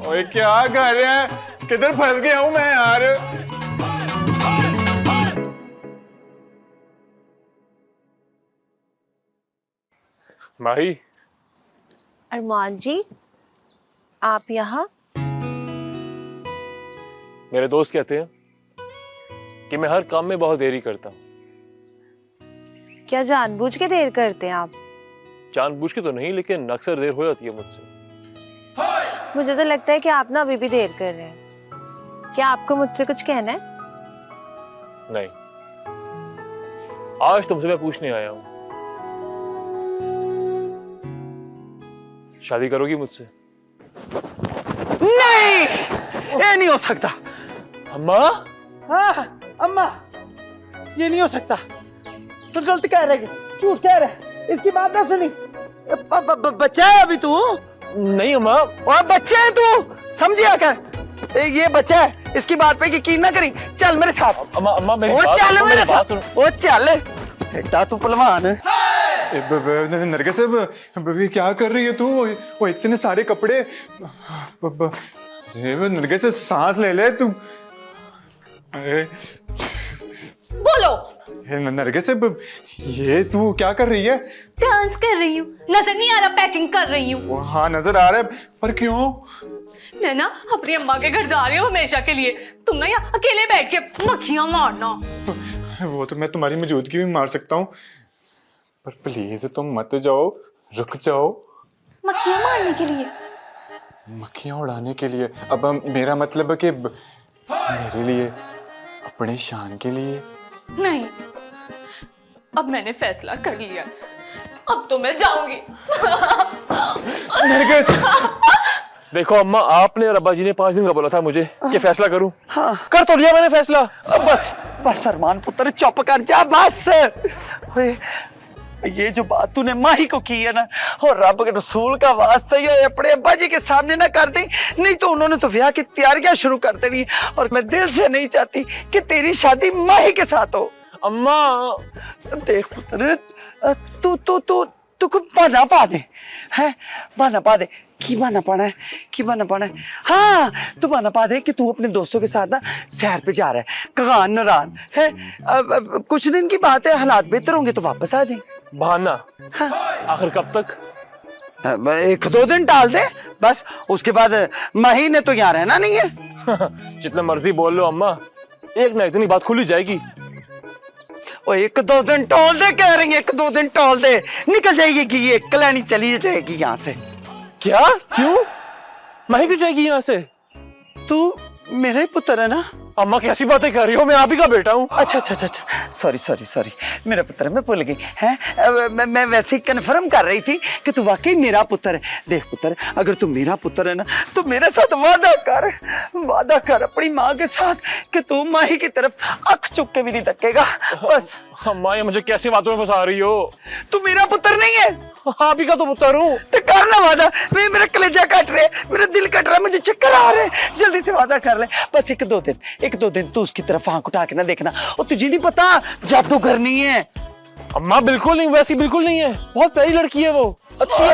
ओए क्या कर रहे हैं? किधर फंस गया हूं मैं यार। माही, अरमान जी आप यहाँ? मेरे दोस्त कहते हैं कि मैं हर काम में बहुत देरी करता हूँ। क्या जानबूझ के देर करते हैं आप? जानबूझ के तो नहीं, लेकिन अक्सर देर हो जाती है मुझसे। मुझे तो लगता है कि आप ना अभी भी देर कर रहे हैं। क्या आपको मुझसे कुछ कहना है? नहीं, आज तुमसे मैं पूछने आया हूँ, शादी करोगी मुझसे? नहीं, ये नहीं हो सकता। अम्मा? हाँ, अम्मा ये नहीं हो सकता। तू गलत कह रहे, झूठ कह रहे, इसकी बात ना सुनी। बच्चा है अभी तू। नहीं अम्मा। और बच्चे है तू, समझिया कर। ये बच्चा है, इसकी बात पे यकीन ना करी। चल मेरे साथ। अम्मा अम्मा मेरी बात सुनो। ओ चल बेटा, तू पहलवान है। नरगिस बेबी क्या कर रही है तू? वो इतने सारे कपड़े। नरगिस सांस ले ले तू। बोलो। नरगिस ये तू क्या कर रही है? डांस कर रही हूँ। नजर नहीं आ रहा? पैकिंग कर रही हूँ। हाँ नजर आ रहा है, पर क्यों? मैं ना अपनी अम्मा के घर जा रही हूँ हमेशा के लिए। तुम ना यहाँ अकेले बैठ के मक्खियां मारना। वो तो मैं तुम्हारी मौजूदगी में मार सकता हूँ, पर प्लीज तुम मत जाओ, रुक जाओ। मक्खियां मारने के लिए? मक्खियां उड़ाने के लिए। अब मेरा मतलब है कि मेरे लिए, अपने शान के लिए। नहीं, अब मैंने फैसला कर लिया। अब तो मैं जाऊंगी। नरगिस देखो अम्मा, आपने और अब्बा जी ने 5 दिन का बोला था मुझे कि फैसला करूं। हाँ। कर तो लिया मैंने फैसला। बस बस अरमान पुत्र, चुप कर जा बस। ओए, ये जो बात तूने माही को की है ना, और रब के रसूल का वास्ता ही अपने अब्बा जी के सामने ना कर दी, नहीं तो उन्होंने तो ब्याह की तैयारियां शुरू कर देनी। और मैं दिल से नहीं चाहती कि तेरी शादी माही के साथ हो। अम्मा देख पुत्र, तू तू तू तू कुछ बहाना पा दे, है बहाना पा दे। की बहाना पाना है, की बहाना पाना है? हाँ, तू बहाना पा दे कि तू अपने दोस्तों के साथ ना सैर पे जा रहा है, कगान नारान है। अब कुछ दिन की बात है, हालात बेहतर होंगे तो वापस आ जाएंगे। बहाना? हाँ। आखिर कब तक? 1-2 दिन टाल दे बस, उसके बाद महीने तो यहाँ रहना नहीं है। जितना मर्जी बोल लो अम्मा, एक ना एक दिन ही बात खुल ही जाएगी। और 1-2 दिन टोल दे कह रही है, 1-2 दिन टोल दे, निकल जाएगी कि ये कल्याणी चली जाएगी यहाँ से। क्या? क्यों? माही क्यों जाएगी यहाँ से? तू मेरा ही पुत्र है ना? अम्मा कैसी बातें कर रही हो, मैं आप ही का बेटा हूँ। अच्छा अच्छा अच्छा अच्छा, सॉरी सॉरी सॉरी, मेरा पुत्र, मैं भूल गई है। मैं वैसे ही कन्फर्म कर रही थी कि तू वाकई मेरा पुत्र है। देख पुत्र, अगर तू मेरा पुत्र है ना, तो मेरे साथ वादा कर अपनी माँ के साथ कि तू माही की तरफ आंख चुक के भी नहीं तकेगा। बस। अम्मा ये मुझे कैसी बातों में फंसा रही हो? तू मेरा पुत्र नहीं है? आप ही का तो पुत्र हूँ। तो करना वादा। मेरा कलेजा कट रहा है, मेरा दिल कट रहा है, मुझे चक्कर आ रहे हैं, जल्दी से वादा कर ले। बस 1-2 दिन तू उसकी तरफ आंख उठा के ना देखना। और तुझे नहीं पता जादूगर नहीं है। अम्मा बिल्कुल नहीं, वैसी बिल्कुल नहीं है, बहुत प्यारी लड़की है वो। अच्छा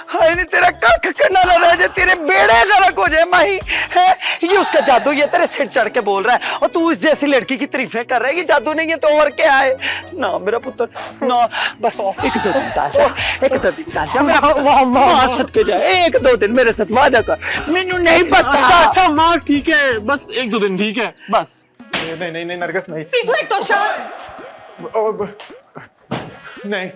हाय नहीं तेरा कख करना ना रह जाए, तेरे बेड़े गलत हो जाए माही है। ये उसका जादू, ये तेरे सिर चढ़ के बोल रहा है और तू इस जैसी लड़की की तारीफें कर रहा है। ये जादू नहीं है तो और क्या है? ना मेरा पुत्र ना, बस एक दो दिन ताजा, एक दो दिन ताजा मेरा मां सदके जाए, एक दो दिन मेरे साथ वादा कर। मैनू नहीं पता। अच्छा माँ ठीक है, बस एक दो दिन ठीक है बस। नहीं नहीं नहीं नरगिस नहीं। पीछे हटो शान। नहीं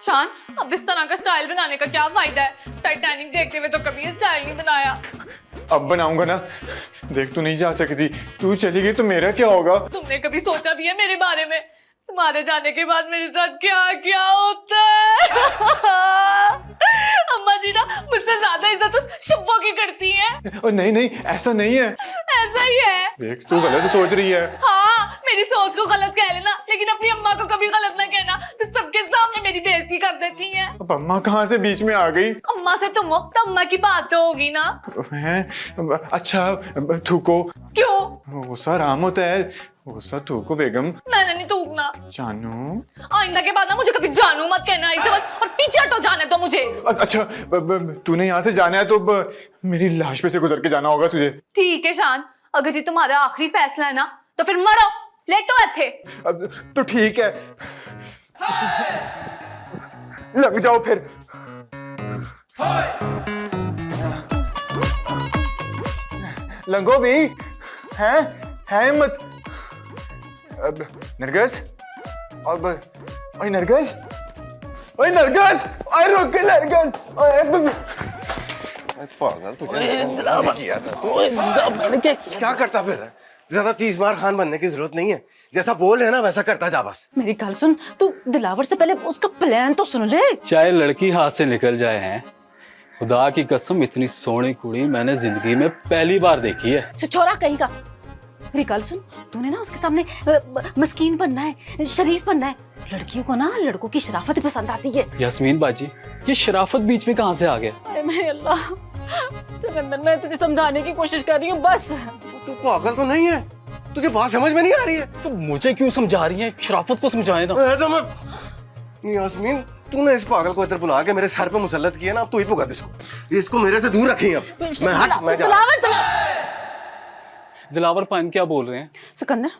शान, अब इस तरह का स्टाइल बनाने का क्या फायदा है? टाइटैनिक देखते हुए तो कभी स्टाइल नहीं बनाया। अब बनाऊंगा ना। देख तू नहीं जा सकती, तू चली गई तो मेरा क्या होगा? तुमने कभी सोचा भी है मेरे बारे में? तुम्हारे जाने के बाद मेरे साथ क्या क्या होता है? अम्मा जी ना मुझसे ज्यादा इज्जत तो शब्बों की करती हैं। और नहीं नहीं ऐसा नहीं है। ऐसा ही है। देख तू गलत सोच रही है। हाँ, मेरी सोच को गलत कह लेना, लेकिन अपनी अम्मा को कभी गलत ना कहना, जो सबके सामने मेरी बेइज्जती कर देती हैं। अब अम्मा कहाँ से बीच में आ गई? अम्मा से तुम हो तो अम्मा की बात तो होगी ना। हैं? अच्छा थूको। क्यों? गुस्सा आराम होता है, गुस्सा थूको बेगम। मैंने नहीं थूकना। जानू आइंदा के बाद ना मुझे कभी जानू मत कहना, आई समझ, और पीछे हटो जाने दो मुझे। अच्छा तूने यहाँ से जाना है तो मेरी लाश पे से गुजर के जाना होगा तुझे। ठीक है शान, अगर ये तुम्हारा आखिरी फैसला है ना तो फिर मरो, लेटो ऐथे। तो ठीक है, लग जाओ फिर। लंगो भी हैं हिम्मत। अब नरगिस, अब ओए नरगिस, ओए नरगिस, ओए रुक नरगिस, ओए पागल तुझे किया था तू। क्या करता फिर? ज्यादा 30 बार खान बनने की जरूरत नहीं है, जैसा बोल रहे ना वैसा करता जा बस। मेरी गल सुन, तू दिलावर से पहले उसका प्लान तो सुन ले। चाहे लड़की हाथ से निकल जाए हैं, खुदा की कसम इतनी सोहनी कुड़ी मैंने जिंदगी में पहली बार देखी है। छोरा कहीं का। मेरी गल सुन, तूने ना उसके सामने मस्कीन बनना है, शरीफ बनना है। लड़कियों को ना लड़कों की शराफत पसंद आती है। यास्मीन बाजी, ये शराफत बीच में कहाँ से आ गया? मैं अल्लाह सिकंदर, मैं तुझे समझाने की कोशिश कर रही हूँ बस। तू पागल तो नहीं है? तुझे बात समझ में नहीं आ रही है? तो मुझे क्यों समझा रही है? शराफत को समझाए ना। ऐसा मत यास्मीन, तूने इस पागल को इधर बुला के मेरे सर पे मुसल्लत किया ना, अब तू ही भुगत इसको मेरे से दूर रखी। अब मैं जा। दिलावर पान क्या बोल रहे हैं? सिकंदर,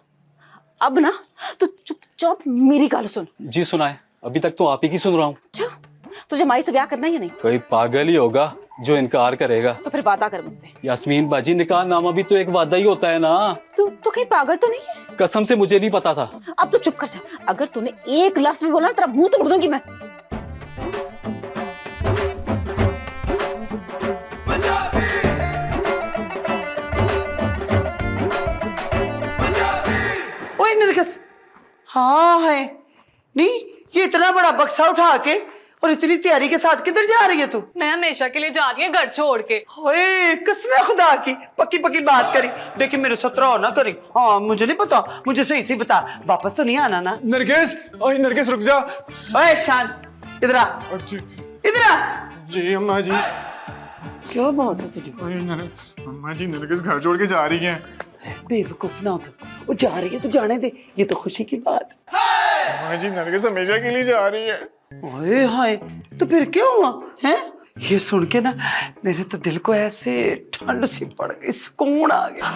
अब ना तू चुपचाप मेरी गल सुन। जी सुनाए, अभी तक तो आप ही की सुन रहा हूँ। अच्छा, तुझे माई से ब्याह करना है या नहीं? कोई पागल ही होगा जो इनकार करेगा। तो फिर वादा कर मुझसे। यास्मीन बाजी, निकाह नामा भी तो एक वादा ही होता है ना। तू कहीं पागल तो नहीं है? कसम से मुझे नहीं पता था। अब तो चुप कर जा। अगर तूने एक लफ्ज भी बोला ना, तेरा मुंह तोड़ दूंगी मैं। ओए नरगिस, हाँ है नहीं, ये इतना बड़ा बक्सा उठा के और इतनी तैयारी के साथ किधर जा रही है तू? मैं हमेशा के लिए जा रही हूँ घर छोड़ के। ओए कसम खुदा की, पक्की पक्की बात करी। देखिए मेरे साथ रहो ना करी। हाँ मुझे नहीं पता, मुझे सही से बता, वापस तो नहीं आना ना? नरगिस, ओए नरगिस रुक जा। ओए शान, इधर आ, इधर आ। जी अम्मा जी। क्या बात है तुझे? अम्मा जी नरगिस घर छोड़ के जा रही हैं। बेवकूफ ना हो तो, वो जा रही है तो जाने दे, ये तो खुशी की बात। अम्मा जी नरगिस हमेशा के लिए जा रही है। ओए हाय, तो फिर क्या हुआ हैं? ये सुन के ना मेरे तो दिल को ऐसे ठंड सी पड़ गई, सुकून आ गया।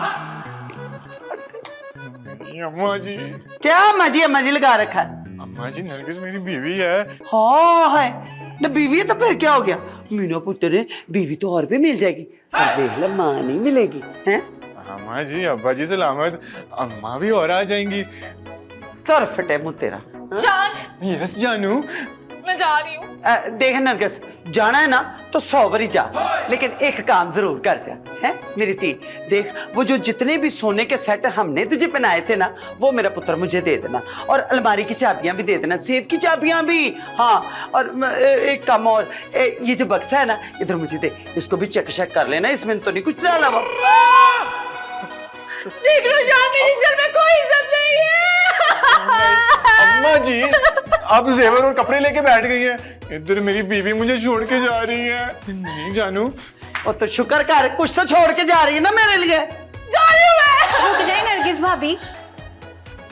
अम्मा जी। क्या अम्मा जी लगा रखा है? अम्मा जी नरगिस मेरी बीवी है। हाँ है ना, बीवी है तो फिर क्या हो गया? मीना पुत्र, बीवी तो और भी मिल जाएगी, पर देख ले माँ नहीं मिलेगी हैं? अम्मा जी अब्बा जी सलामत, अम्मा भी और आ जाएंगी। तर फटे मुँह तेरा। शान, यस जानू, मैं जा रही हूँ। देख नरगिस, जाना है ना तो 100 बारी जा, लेकिन एक काम जरूर कर जा है मेरी ती। देख वो जो जितने भी सोने के सेट हमने तुझे पहनाए थे ना, वो मेरा पुत्र मुझे दे देना, और अलमारी की चाबियां भी दे देना, सेफ की चाबियां भी। हाँ, और एक काम और, ये जो बक्सा है ना, इधर मुझे दे, इसको भी चेक शेक कर लेना, इसमें तो नहीं कुछ डाला हुआ। देख लो शान, मेरी इस घर में कोई इज्जत नहीं है। अम्मा जी अब जेवर और कपड़े लेके बैठ गई है, इधर मेरी बीवी मुझे छोड़ के जा रही है। नहीं जानू। और तो शुक्र कर, कुछ तो छोड़ के जा रही है ना मेरे लिए। जा रही हूँ मैं। रुक जाइए नरगिस भाभी,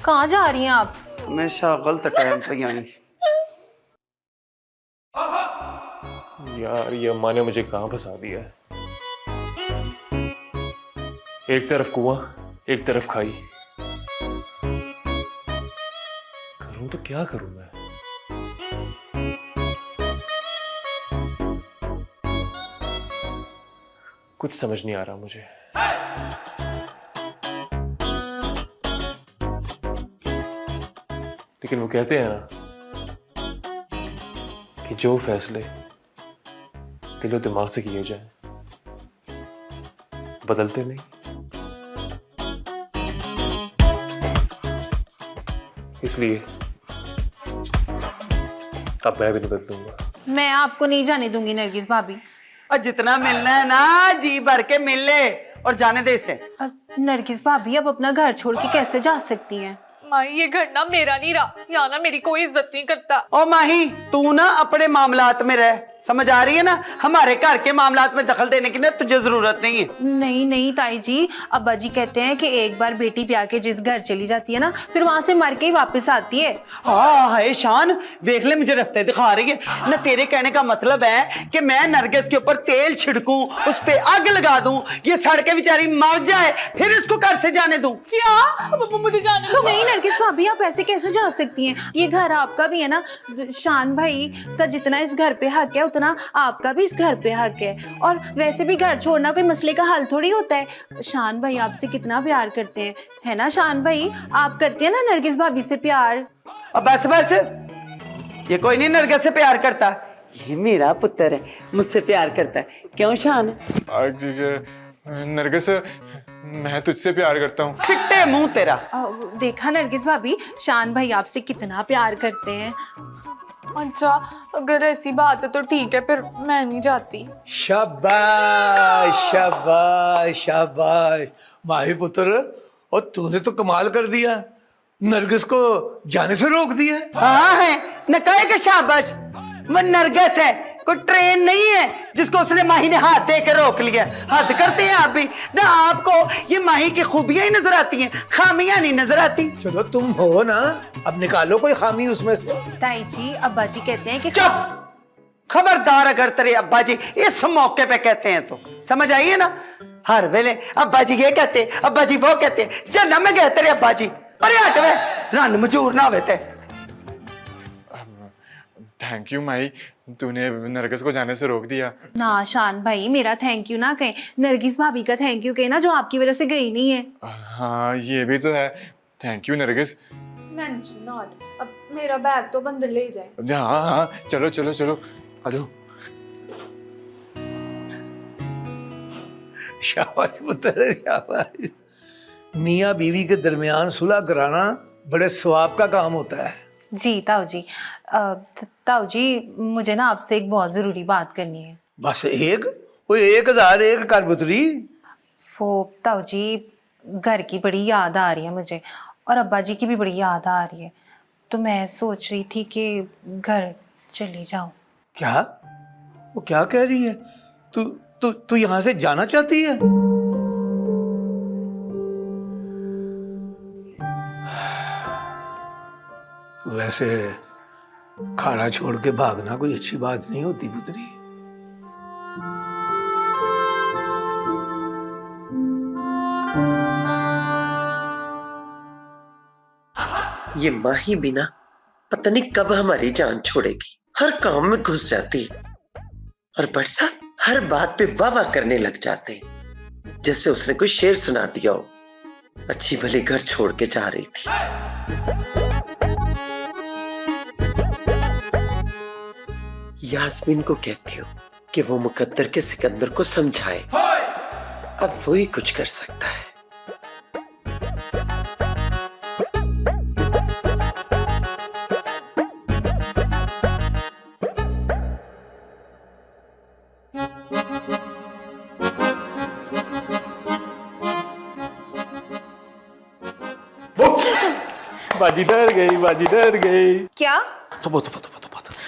कहाँ जा रही हैं आप? हमेशा गलत टाइम पे आई। यार ये अम्मा ने मुझे कहाँ फंसा दिया है। एक तरफ कुआं, एक तरफ खाई। करूं तो क्या करूं मैं? कुछ समझ नहीं आ रहा मुझे। लेकिन वो कहते हैं ना कि जो फैसले दिलो दिमाग से किए जाए बदलते नहीं। इसलिए अब मैं भी नहीं बदलूंगा। मैं आपको नहीं जाने दूंगी नरगिस भाभी। और जितना मिलना है ना जी भर के मिल ले और जाने दे इसे। अब नरगिस भाभी अब अपना घर छोड़ के कैसे जा सकती हैं? माही ये घर ना मेरा नहीं रहा, यहाँ ना मेरी कोई इज्जत नहीं करता। ओ माही तू ना अपने मामलात में रह, समझ आ रही है ना? हमारे घर के मामलात में दखल देने की ना तुझे जरूरत नहीं है। नहीं नहीं ताई जी, अब्बा जी कहते हैं कि एक बार बेटी ब्याह के जिस घर चली जाती है ना फिर वहां से मर के ही वापस आती है। हाँ हाय शान, देख ले मुझे रास्ते दिखा रही है ना। तेरे कहने का मतलब है कि मैं नरगिस के ऊपर तेल छिड़कूं, उस पे आग लगा दूं, ये सड़के बेचारी मर जाए, फिर इसको घर से जाने दूं? क्या मुझे जाने दो। नहीं नरगिस भाभी, आप ऐसे कैसे जा सकती हैं? ये घर आपका भी है ना। शान भाई का जितना इस घर पे हक है उतना आपका भी इस घर पे हक है। और वैसे भी घर छोड़ना कोई मसले का हल थोड़ी होता है। शान भाई आपसे कितना प्यार करते हैं, है ना शान भाई? आप करते हैं ना नरगिस भाभी से प्यार? अब बस बस, ये कोई नहीं नरगिस से प्यार करता, ये मेरा पुत्र है, मुझसे प्यार करता है। क्यों शान? नरगिस मैं तुझसे प्यार करता हूँ। फिट्टे मुंह तेरा। देखा नरगिस भाभी, शान भाई आपसे कितना प्यार करते हैं। अच्छा अगर ऐसी बात है तो ठीक है, फिर मैं नहीं जाती। शाबाश शाबाश शाबाश माही पुत्र, और तूने तो कमाल कर दिया, नरगिस को जाने से रोक दिया। हाँ है न, कहे के शाबाश। वो नरगिस है, कोई ट्रेन नहीं है जिसको उसने माही ने हाथ दे के रोक लिया। हद करते हैं आप भी ना। आपको ये माही की खूबियां ही नजर आती हैं, खामियां नहीं नजर आती। चलो तुम हो ना, अब निकालो कोई खामी उसमें से। ताई जी अब्बा जी कहते हैं कि चुप, खबरदार अगर तेरे अब्बा जी इस मौके पे कहते हैं तो समझ आइए ना। हर वेले अब्बा जी ये कहते, अब्बा जी वो कहते, जन्म में गए तेरे अब्बा जी। अरे हटवे रन मजूर ना हुए थे। थैंक यू माई, तूने नरगिस को जाने से रोक दिया। ना शान भाई, मेरा थैंक यू ना कहें, नरगिस भाभी का थैंक यू कहें ना, जो आपकी वजह से गई नहीं है। हाँ ये भी तो है। Thank you Nargis. Mention not. अब मेरा बैग तो बंद ले जाए। हाँ हाँ चलो चलो चलो आ जाओ। शाबाश पुत्र शाबाश। मियाँ बीवी के दरमियान सुलह कराना बड़े सवाब का काम होता है। जी ताऊ जी, ताऊ जी मुझे ना आपसे एक बहुत ज़रूरी बात करनी है। बस एक? वो 1001 कर पुत्री। वो ताऊ जी घर की बड़ी याद आ रही है मुझे, और अब्बा जी की भी बड़ी याद आ रही है, तो मैं सोच रही थी कि घर चली जाऊं। क्या? वो क्या कह रही है? तू यहाँ से जाना चाहती है? वैसे खाड़ा छोड़ के भागना कोई अच्छी बात नहीं होती पुत्री। ये माही बिना पता नहीं कब हमारी जान छोड़ेगी। हर काम में घुस जाती है और बरसा हर बात पे वाह वाह करने लग जाते हैं, जैसे उसने कोई शेर सुना दिया हो। अच्छी भली घर छोड़ के जा रही थी। यास्मीन को कहती हूँ कि वो मुकद्दर के सिकंदर को समझाए, अब वो ही कुछ कर सकता है। बाजी डर गई, बाजी डर गई। क्या?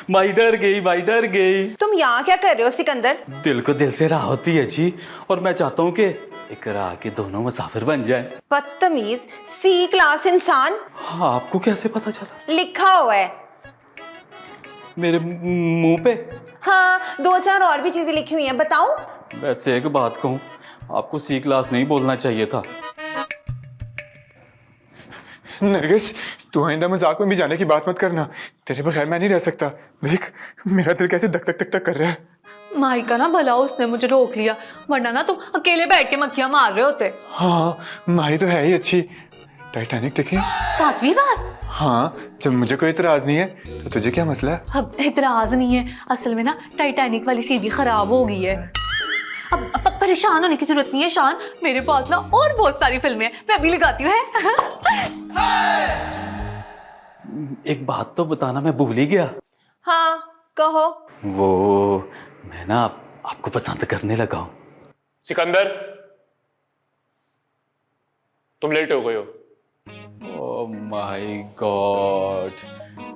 माई डर गई, माई डर गई। तुम यहाँ क्या कर रहे हो सिकंदर? दिल को दिल से राह होती है जी, और मैं चाहता हूँ कि इकरा के दोनों मुसाफिर बन जाएं। बदतमीज सी क्लास इंसान। हाँ आपको कैसे पता चला? लिखा हुआ है। मेरे मुंह पे? हाँ, 2-4 और भी चीजें लिखी हुई हैं, बताऊं? वैसे एक बात कहूँ, आपको सी क्लास नहीं बोलना चाहिए था। नरगिस, तू आइंदा मजाक में भी जाने की बात मत करना। तेरे बगैर मैं नहीं रह सकता। देख मेरा दिल कैसे धक धक धक धक कर रहा है। माई का ना भला उसने मुझे रोक लिया, वरना ना तुम अकेले बैठ के मक्खियां मार रहे होते। हाँ, माही तो है ही अच्छी। टाइटैनिक देखे? 7वीं बार? हाँ, जब मुझे कोई इतराज नहीं है तो तुझे क्या मसला है? अब इतराज नहीं है, असल में ना टाइटैनिक वाली सीडी खराब हो गई है। अब परेशान होने की जरूरत नहीं है शान, मेरे पास ना और बहुत सारी फिल्में हैं, मैं अभी लगाती हूँ। एक बात तो बताना मैं भूल ही गया। हाँ, कहो। वो मैं ना आपको पसंद करने लगा हूँ। सिकंदर, तुम लेट हो गए हो। Oh my God,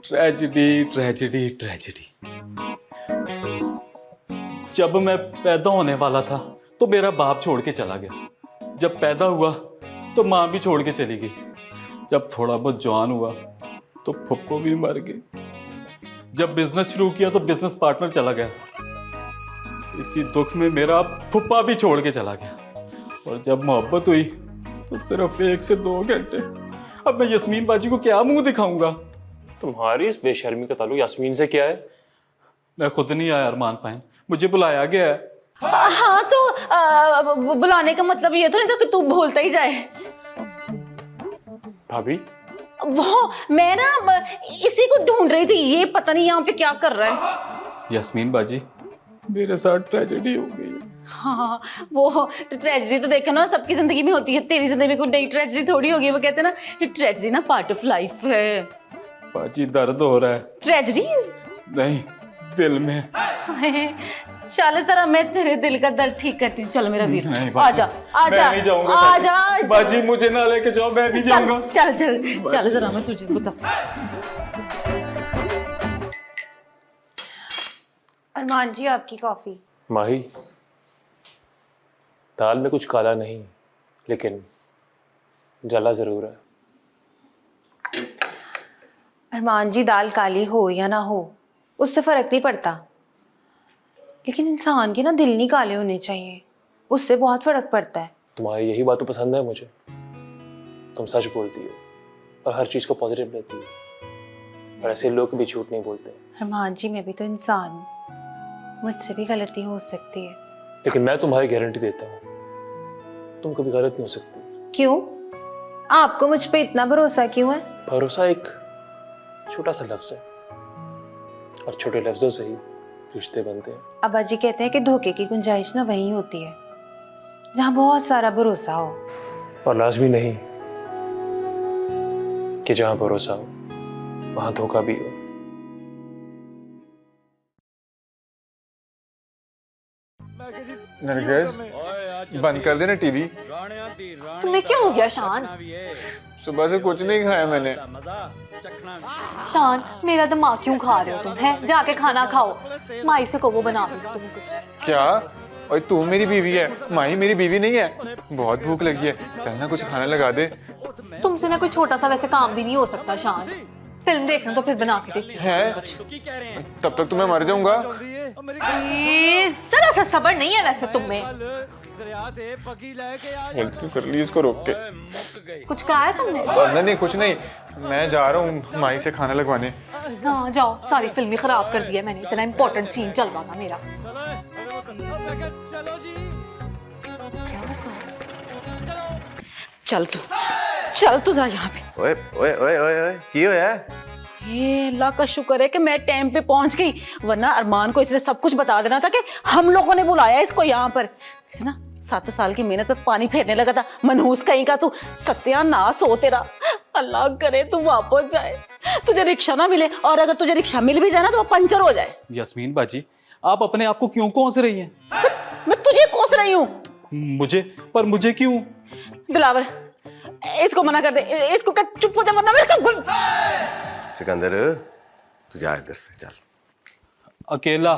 tragedy tragedy tragedy. जब मैं पैदा होने वाला था तो मेरा बाप छोड़ के चला गया। जब पैदा हुआ तो माँ भी छोड़ के चली गई। जब थोड़ा बहुत जवान हुआ तो फुप्पो भी मर गई। जब बिजनेस शुरू किया तो बिजनेस पार्टनर चला गया। इसी दुख में मेरा फुप्पा भी छोड़ के चला गया। और जब मोहब्बत हुई तो सिर्फ 1 से 2 घंटे। अब मैं यास्मीन बाजी को क्या मुंह दिखाऊंगा? तुम्हारी इस बेशर्मी का ताल्लुक यास्मीन से क्या है? मैं खुद नहीं आया अरमान पाइन, मुझे बुलाया गया है। हाँ तो बुलाने का मतलब ये तो नहीं था कि तू बोलता ही जाए। भाभी, वो मैं ना इसी को ढूंढ रही थी, ये पता नहीं यहाँ पे क्या कर रहा है। यास्मीन बाजी, मेरे साथ ट्रेजेडी हो गई है। हाँ, वो ट्रेजेडी तो देखो ना सबकी जिंदगी में होती है, तेरी जिंदगी में कोई नई ट्रेजेडी थोड़ी होगी। वो कहते हैं ना ये ट्रेजेडी ना पार्ट ऑफ लाइफ है। बाजी दर्द हो रहा है। ट्रेजेडी नहीं, दिल में। चल जरा मैं तेरे दिल का दर्द ठीक करती हूँ। चल मेरा वीर, नहीं, आजा आजा मैं नहीं जाऊंगा। आजा बाजी मुझे ना लेके जाओ, मैं नहीं जाऊंगा। चल चल चल जरा मैं तुझे बता। अरमान जी, आपकी कॉफी। माही, दाल में कुछ काला नहीं, लेकिन जला जरूर है। अरमान जी, दाल काली हो या ना हो उससे फर्क नहीं पड़ता, लेकिन इंसान के ना दिल नहीं काले होने चाहिए, उससे बहुत फर्क पड़ता है। तुम्हारी यही बात तो पसंद है मुझे। तुम सच बोलती हो और हर चीज को पॉजिटिव लेती हो, और ऐसे लोग भी झूठ नहीं बोलते। अरमान जी, मैं भी तो इंसान हूँ, मुझसे भी गलती हो सकती है। लेकिन मैं तुम्हारी गारंटी देता हूँ, तुम कभी गलत नहीं हो सकती। क्यों? आपको मुझ पे इतना भरोसा क्यों है? भरोसा एक छोटा सा लफ्ज है, और छोटे लफ्जों से ही रिश्ते बनते हैं। अब्बा जी कहते हैं कि धोखे की गुंजाइश ना वहीं होती है जहाँ बहुत सारा भरोसा हो, और लाजमी नहीं कि जहां भरोसा हो वहां धोखा भी हो। नरगिस, बंद कर देना टीवी। तुम्हें क्या हो गया शान? सुबह से कुछ नहीं खाया मैंने। शान, मेरा दिमाग क्यों खा रहे हो तुम? हैं, जाके खाना खाओ, माई से को वो बना दो तुम कुछ। क्या? और तू मेरी बीवी है, माही मेरी बीवी नहीं है। बहुत भूख लगी है, चलना कुछ खाना लगा दे। तुमसे ना कोई छोटा सा वैसे काम भी नहीं हो सकता शान। फिल्म देखना तो फिर बना के देती हूँ है, तब तक तो मैं मर जाऊंगा। जरा सा सब्र नहीं है वैसे तुम में। गलती कर ली इसको रोक के। कुछ कहा है तुमने? नहीं कुछ नहीं, मैं जा रहा हूँ माही से खाना लगवाने। हाँ जाओ, सारी फिल्म ही खराब कर दी है मैंने, इतना इंपॉर्टेंट सीन चल रहा था मेरा। चल तू जरा यहाँ पे। ओए ओए ओए ओए ओए की होया? ये अल्लाह का शुक्र है कि मैं टाइम पे पहुंच गई, वरना अरमान को इसने सब कुछ बता देना था कि हम लोगों ने बुलाया इसको यहाँ पर। इसे ना 7 साल की मेहनत पे पानी फेरने लगा था। मनहूस कहीं का तू, सत्यानाश हो तेरा। अल्लाह करे तू वापस जाए, तुझे रिक्शा ना मिले, और अगर तुझे रिक्शा मिल भी जाए ना तो वो पंचर हो जाए। यास्मीन बाजी, आप अपने आप को क्यों कोस रही हैं? मैं तुझे कोस रही हूँ। मुझे क्यों? दिलावर, इसको मना कर दे, इसको क्या चुप हो जा वरना मैं सिकंदर, तू जा इधर से, चल। अकेला?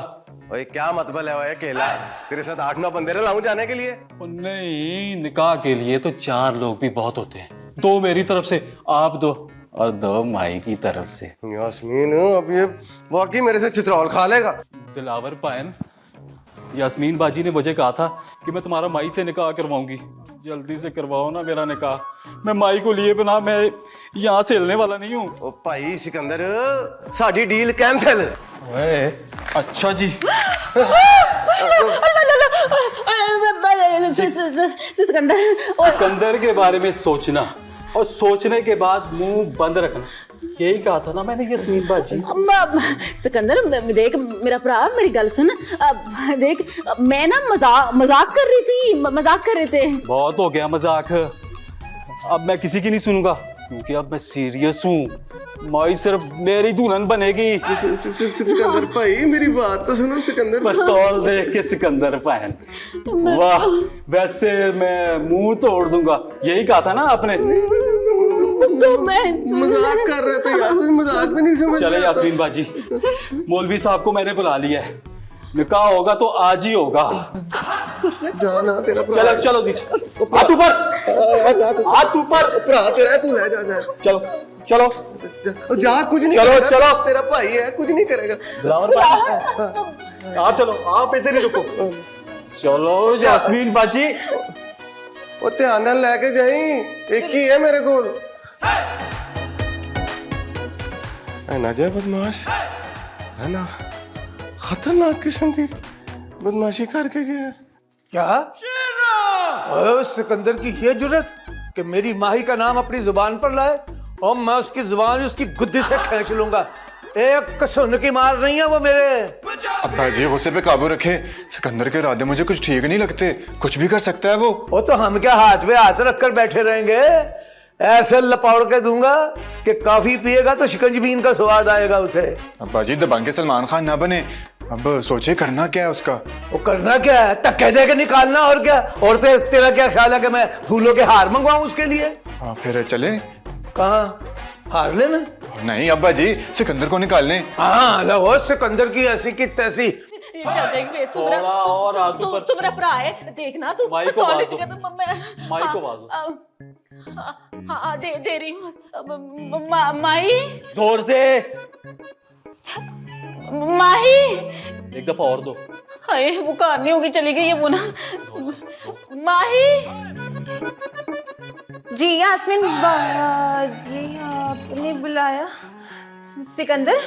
ओए क्या मतलब है ओए अकेला? तेरे साथ 8-9 बंदे लाऊं जाने के लिए? नहीं, निकाह के लिए तो 4 लोग भी बहुत होते हैं। 2 मेरी तरफ से, आप 2 और 2 माई की तरफ से। यास्मीन अब ये वाकई मेरे से चित्रौल खा लेगा। दिलावर पायन, यास्मीन बाजी ने मुझे कहा था कि मैं तुम्हारा माई से निकाह करवाऊंगी। जल्दी से करवाओ ना मेरा निकाह। मैं माई को लिए बिना मैं यहाँ से हिलने वाला नहीं हूँ। ओ भाई सिकंदर, साड़ी डील कैंसिल। ओए, अच्छा जी। सिकंदर के बारे में सोचना और सोचने के बाद मुंह बंद रखना, यही कहा था ना मैंने यास्मीन बाजी। सिकंदर देख मेरा भरा, मेरी गल सुन। देख मैं ना मजाक कर रही थी, मजाक कर रहे थे। बहुत हो गया मजाक, अब मैं किसी की नहीं सुनूंगा क्योंकि अब मैं सीरियस हूँ। माई सिर्फ मेरी दुल्हन बनेगी। सिकंदर भाई मेरी बात तो सुनो सिकंदर। पिस्तौल देख के सिकंदर पहन, वाह वैसे मैं मुंह तोड़ दूंगा, यही कहा था ना आपने। मजाक कर रहे थे यार, तुम मजाक भी नहीं समझ। चले यास्मीन बाजी, मौलवी साहब को मैंने बुला लिया है, निकाह होगा तो आज ही होगा। जाना तेरा चलो चलो हाथ ऊपर, हाथ ऊपर। भरा तेरा, तू ले जा। चलो चलो जा, कुछ नहीं चलो करेगा, चलो। तेरा भाई है, कुछ नहीं करेगा। आप चलो, आप इधर ही रुको। चलो यास्मीन बाजी, वो ध्यान नाल लेके जाई, एक ही है मेरे कोल। है ना जा बदमाश, है ना खतरनाक किस्म की बदमाशी करके गया। क्या ओए सिकंदर की ये जुर्रत कि मेरी माही का नाम अपनी जुबान पर लाए और मैं उसकी जुबान उसकी गुद्दी से खींच लूंगा। एक कसुन की मार नहीं है वो मेरे। अब्बा जी गुस्से पे काबू रखे, सिकंदर के इरादे मुझे कुछ ठीक नहीं लगते, कुछ भी कर सकता है वो। तो हम क्या हाथ पे हाथ रखकर बैठे रहेंगे? ऐसे लपौड़ के दूंगा कि कॉफी पिएगा तो शिकंजबीन का स्वाद आएगा उसे। अब्बा जी दबंगे सलमान खान ना बने, अब सोचे करना क्या है उसका। वो करना क्या है, धक्के दे के निकालना, और क्या। और तेरा क्या ख्याल है कि मैं फूलों के हार मंगवाऊं उसके लिए? हाँ फिर चले। कहाँ हार लेना? नहीं अब्बा जी, सिकंदर को निकालने। हाँ लो, सिकंदर की ऐसी की तैसी। चल देख तू मेरा, और हाथ ऊपर। तू मेरा भरा है, देखना तू माई को पिस्तौल बाजो। लेके तो मैं माई को बाजो। हाँ दे रही हूँ। माही, जोर से माही। एक दफा और दो। हाय वो कार नहीं होगी, चली गई है वो ना। माही। जी यास्मीन बाजी, आपने बुलाया? सिकंदर,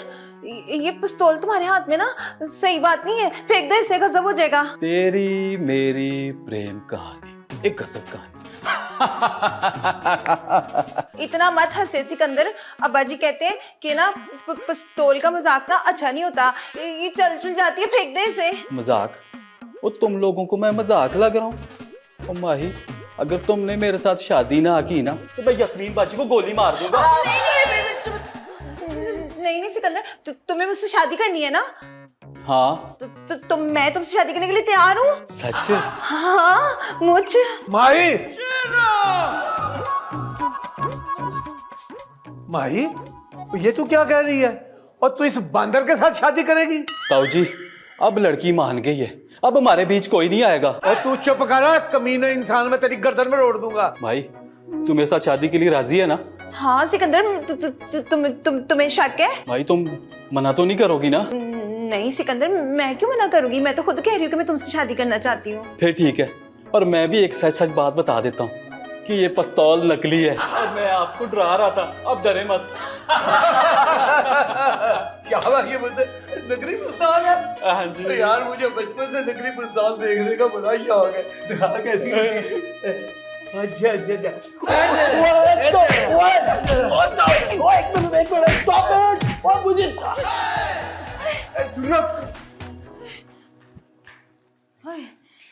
ये पिस्तौल तुम्हारे हाथ में ना सही बात नहीं है, फेंक दो इसे, गजब हो जाएगा। तेरी मेरी प्रेम कहानी एक गजब कहानी। इतना मत हंसे सिकंदर, अब्बा जी कहते हैं कि ना पिस्तौल का मजाक ना अच्छा नहीं होता, ये चल जाती है, फेंक दे इसे। मजाक? वो तुम लोगों को मैं मजाक लग रहा हूँ? ओ माही, अगर तुमने मेरे साथ शादी ना की ना तो मैं यास्मीन बाजी को गोली मार दूंगा। नहीं सिकंदर, तुम्हें मुझसे शादी करनी है ना? हाँ तो मैं तुमसे शादी करने के लिए तैयार हूँ। सच? हाँ मुझ माही, माही ये तू क्या कह रही है? और तू इस बंदर के साथ शादी करेगी? ताऊ जी अब लड़की मान गई है, अब हमारे बीच कोई नहीं आएगा। और तू चुप करा कमीने इंसान, मैं तेरी गर्दन में रोड़ दूंगा। भाई तू मेरे साथ शादी के लिए राजी है ना? हाँ सिकंदर, तुम्हें शक है? भाई तुम मना तो नहीं करोगी ना? नहीं सिकंदर, मैं क्यों मना करूंगी, मैं तो खुद कह रही हूँ कि मैं तुमसे शादी करना चाहती हूँ। फिर ठीक है, और मैं भी एक सच सच बात बता देता हूँ कि ये पिस्तौल नकली है और मैं आपको डरा रहा था, अब डरे मत। क्या बात, ये मुझे नकली पिस्तौल है? हाँ जी। अरे यार मुझे बचपन से नकली पिस्तौल देखने का बड़ा शौक है, दिखा कैसी है। अच्छा अच्छा अच्छा,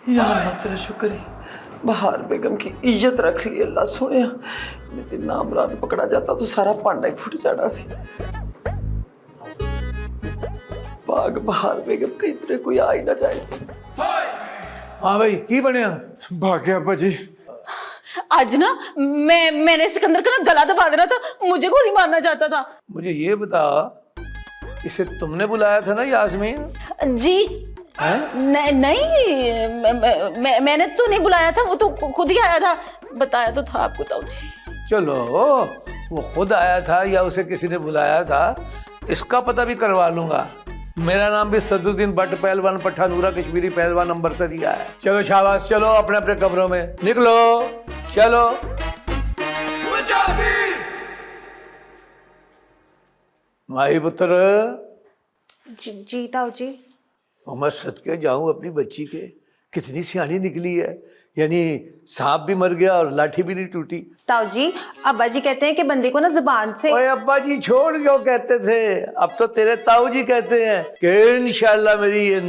यार तेरा शुक्र है बहार बेगम की इज्जत रख ली अल्लाह सोने, नहीं नाम रात पकड़ा जाता तो सारा पांडा ही फुट जाना सी। बाग बहार बेगम के इतने कोई आ ही ना जाए। हाँ भाई की बनया? भाग गया अब्बा जी। आज ना मैंने सिकंदर का ना गला दबा देना था, मुझे गोली मारना चाहता था। मुझे ये बता, इसे तुमने बुलाया था ना यास्मीन? जी नहीं, मैंने तो नहीं बुलाया था, वो तो खुद ही आया था, बताया तो था आपको ताऊ जी। चलो वो खुद आया था या उसे किसी ने बुलाया था, इसका पता भी करवा लूंगा। मेरा नाम भी सदरुद्दीन भट्ट पहलवान पट्टा नूरा कश्मीरी पहलवान नंबर से दिया है। चलो शाबाश, चलो अपने अपने कमरों में निकलो, चलो। माही पुत्र, जी ताऊ जी। मैं सदके जाऊं अपनी बच्ची के, कितनी सियानी निकली है। यानी सांप भी मर गया और लाठी भी नहीं टूटी। ताऊ जी, अब्बा जी कहते हैं कि बंदे को ना जुबान से। ओए अब्बा जी छोड़, जो कहते थे अब तो तेरे ताऊ जी कहते हैं कि इंशाल्लाह मेरी ये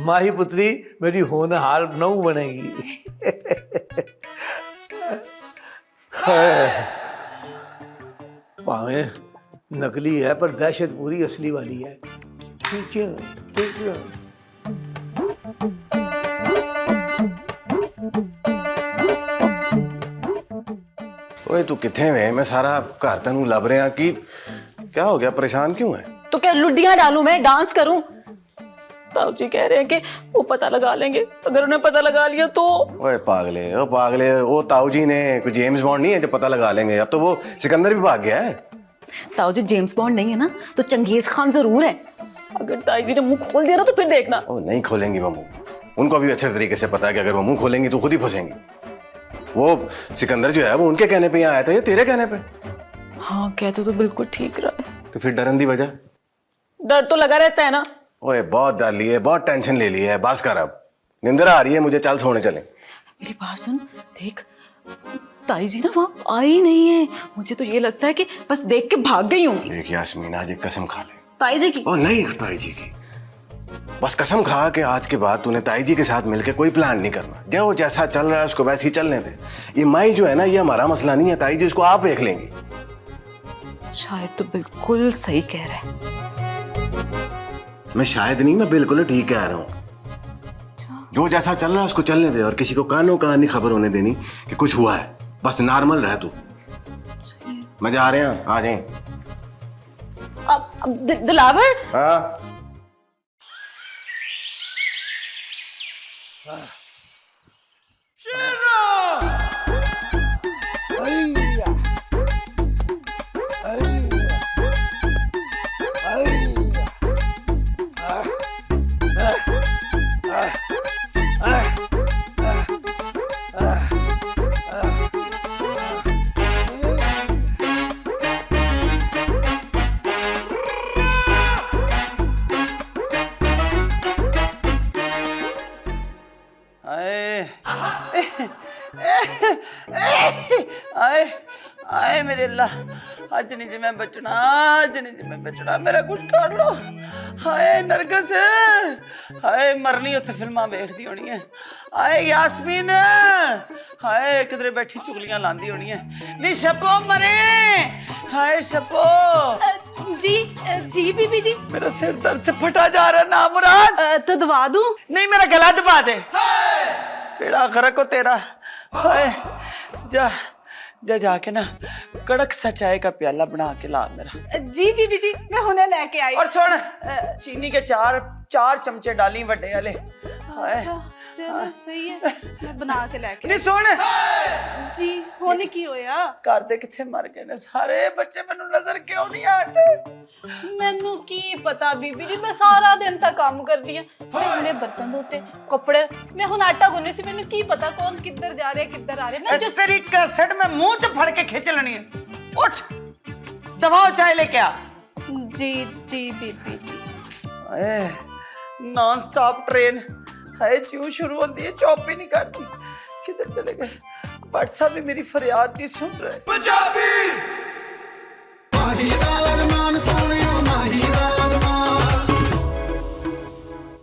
माही पुत्री मेरी होनहार नौ बनेगी। पावे नकली है पर दहशत पूरी असली वाली है। ठीक है, ठीक है। ओए तू किथे में? मैं सारा घर तेनू लब रहा कि क्या हो गया, परेशान क्यों है? तो क्या लुड्डियां डालूं मैं, डांस करूं? ताऊ जी कह रहे हैं कि वो पता लगा लेंगे, अगर उन्हें पता लगा लिया तो। ओए पागले, ओ पागले, वो ताऊ जी ने कोई जेम्स बॉन्ड नहीं है जो पता लगा लेंगे। अब तो वो सिकंदर भी भाग गया है। ताऊ जी जेम्स बॉन्ड नहीं है ना, तो चंगेज खान जरूर है। अगर ताई जी ने मुंह खोल दिया ना तो फिर देखना। ओ नहीं खोलेंगी वो मुंह, उनको भी अच्छे तरीके से पता है कि अगर वो मुंह खोलेंगी तो खुद ही फंसेंगी। वो सिकंदर जो है वो उनके कहने पे यहाँ आया था या तेरे कहने पे? हाँ कहते तो बिल्कुल ठीक रहा है। तो फिर डरन दी वजह? डर तो लगा रहता है ना। ओए बहुत डर लिए, बहुत टेंशन ले ली है, बस कर अब। निंदर आ रही है मुझे, चल सोने चले। मेरी बात सुन, देख ताई जी ना वहाँ आई नहीं है। मुझे तो ये लगता है कि बस देख के भाग गई होंगी। देख यास्मीन, आज एक कसम खा ले। ताई जी की? ओ नहीं, ताई जी की। बस कसम खा के आज के बाद तूने ताई जी के साथ मिलके कोई प्लान नहीं करना। जो जैसा चल रहा है उसको वैसे ही चलने दे। ये माई जो है ना, ये हमारा मसला नहीं है, ताई जी इसको आप देख लेंगी। शायद तो बिल्कुल सही कह रहा है। मैं शायद नहीं, मैं बिल्कुल ठीक कह रहा हूँ। जो जैसा चल रहा है उसको चलने दे और किसी को कानों कान नहीं खबर होने देनी कि कुछ हुआ है। बस नॉर्मल रह तू। मैं जा रहे हैं, आ जाए। अब दिलावर? हाँ आए आए मेरे अल्लाह, अज नहीं जी मैं बचना, अज नहीं जी मैं बचना, मेरा कुछ कर लो। हाय नरगस, हाय मरनी उत्थे फिल्मां वेखदी होनी है। हाय यास्मीन, हाय किधरे बैठी चुगलियां लांदी होनी है। नी शपो मरे, हाय शपो। जी जी बीबी जी। मेरा सिर दर्द से फटा जा रहा है ना मुराद। तो दबा दूं? नहीं, मेरा गला दबा दे। बेड़ा गरक हो तेरा। हाय जा जा जाके ना कड़क सा चाय का प्याला बना के ला मेरा। जी बीबी जी, मैं हुने लेके आई। और सुन, चीनी के चार चमचे डाली वड्डे वाले। अच्छा चलो सही है, मैं बना के लेके। नहीं सुन जी, होने की होया? घर दे किथे मर गए ने सारे बच्चे, मैनू नजर क्यों नहीं आते? मैनू की पता बीबी जी, मैं सारा दिन तक काम कर रही हूं। हुने बर्तन धोते, कपड़े, मैं हुन आटा गुनने से मैनू की पता कौन किधर जा रहे किधर आ रहे। मैं जो तेरी कैसेट में मुंह च फड़ के खींच लेनी है। उठ दबाओ चाय लेके आ। जी जी बीबी जी। नॉन स्टॉप ट्रेन है, क्यों शुरू होती है, चौप ही नहीं करती। किधर चले गए? भट्ट साहब भी मेरी फरियाद नहीं सुन रहे। माही